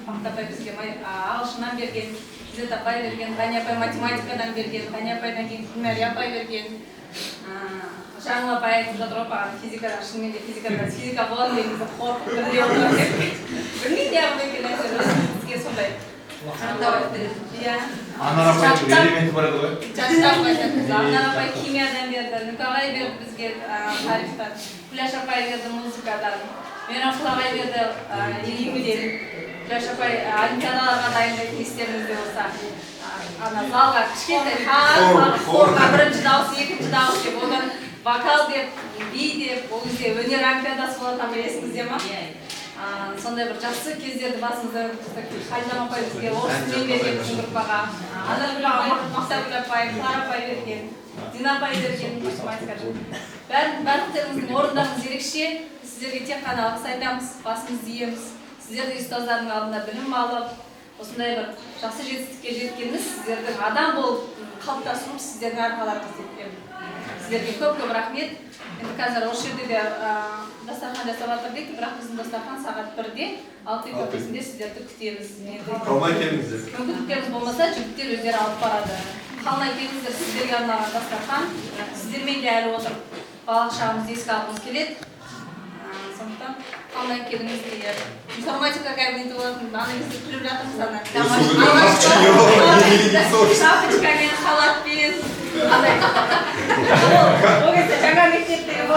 Бақыт апай бізге ағылшыннан берген, Зет апай берген, Ғани апай математикадан берген, Ғани апайдан кейін Күнәри апай берген. Жаңыл апай айтып жатыр опаған физикадан, шынымен де физика болады дегенде қорқып бірде отырып кетті. Білмейді яғым екен әйтеуір бізге сондай. Анар апай элементі бар еді ғой? Жастап айтады. Анар апай химиядан берді, Нүкағай берді бізге тарихтан, Күләш апай берді музыкадан. Мен құлағай берді еңбеден Жашапай олимпиадаларға дайындайтын естеріңізде болса ана залға кішкентай хорға бірінші дауыс, екінші дауыс деп, одан вокал деп, би деп, ол кезде өнер олимпиадасы болатын есіңізде ма? Сондай бір жақсы кездерді басымызда Хайдам апай бізге орыс тілін берген біздің группаға. Мақтагүл апай, Клара апай берген, Дина апай берген, барлықтарыңыздың орындарыңыз ерекше. Сіздерге тек қана алғыс айтамыз, басымызды иеміз. Сіздердің ұстаздардың алдында білім алып, осындай бір жақсы жетістікке жеткеніңіз сіздердің адам болып қалыптасуым сіздердің арқаларыңыз деп білемін. Сіздерге көп-көп рахмет. Енді қазір осы жерде де дастархан жасап жатыр дейді, бірақ біздің дастархан сағат 1-де Алтын көпесінде сіздерді күтеміз. Қалмай келіңіздер. Мүмкіндіктеріңіз болмаса, жігіттер өздері алып барады. Қалмай келіңіздер, сіздерге арналған дастархан. Сіздермен де әлі отырып балалық шағымызды еске алғымыз келеді. Сондықтан қалмай келіңіздер. Информатика кабинеті болатын, анаңызды күліп жатырмыз ана. Шапочкамен, халатпен. Ол кезде жаңа мектептегі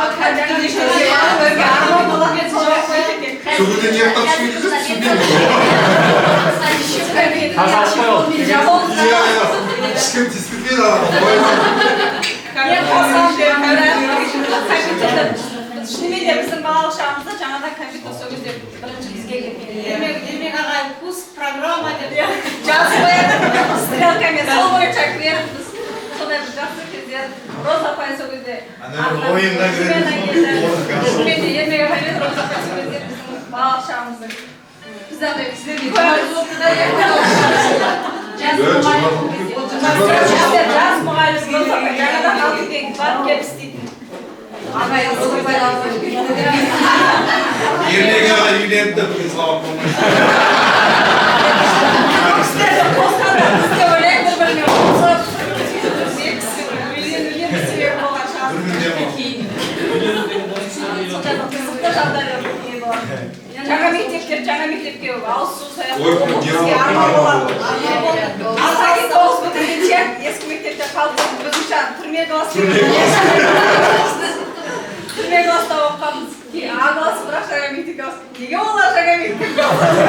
шынымен де біздің балалық шағымызда жаңадан компьютер сол кезде бірінші бізге келген. Ермек ағай пуск программа деп жазып қояды, стрелкамен сол бойынша кіреміз. Сондай бір жақсы кездер. Роза апай сол кезде шынымен де Ермек ағай мен Роза апай сол кезде біздің балалық шағымыздың біздің сіздерге жас мұғалім Роза апай жаңадан алтын барып келіп істейтін. Ағай Роза апай Ермек ағай үйленді бүгін сабақ болмайды. Жаңа мектепке ауысу саясаты бізге арман болады. Алтайын 9 бітіргенше ескі мектепте қалдық. Өзімше түрме класста оқығанбыз. А класс бірақ жаңа мектепке ауыстық. Неге олар жаңа мектепке ауыстық?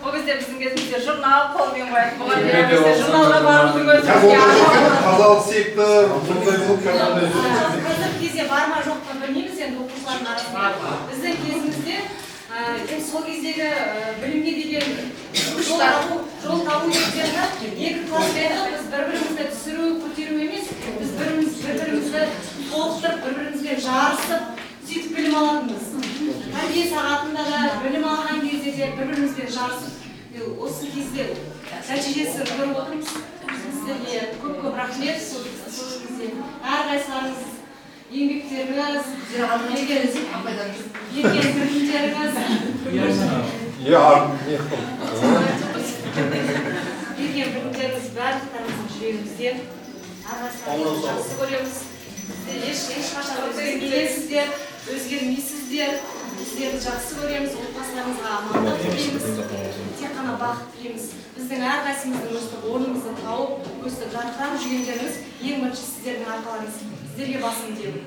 Ол кезде біздің кезімізде журнал қолмен қояды. Журналға барудың өзі Тазалық сектор, сондай болып команда. Қазіргі кезде бар ма жоқ па білмейміз енді оқушылардың арасында. Біздің кезімізде сол кездегі білімге деген жол табу кездерді екі класста біз бір-бірімізді түсіру, көтеру емес, біз бір-бірімізді толықтырып, бір-бірімізбен жарысып, сөйтіп білім алатынбыз. Тәрбие сағатында да, білім алған кезде де бір-бірімізбен жарысып, осы кезде нәтижесін көріп отырмыз. Сіздерге көп-көп рахмет. Әрқайсыларыңыз еңбектеріңіз, ерген білімдеріңіз, барлықтарыңыздың жүрегімізде. Әрқайсыларыңызды жақсы көреміз. Ешқашан өзгермейсіздер, өзгермейсіздер. Сіздерді жақсы көреміз, отбасыларыңызға амандық тілейміз, тек қана бақыт тілейміз. Біздің әрқайсымыздың өстіп орнымызды тауып, өстіп жарқырап жүргендеріңіз ең бірінші сіздердің арқаларыңыз. Сіздерге басым деймін.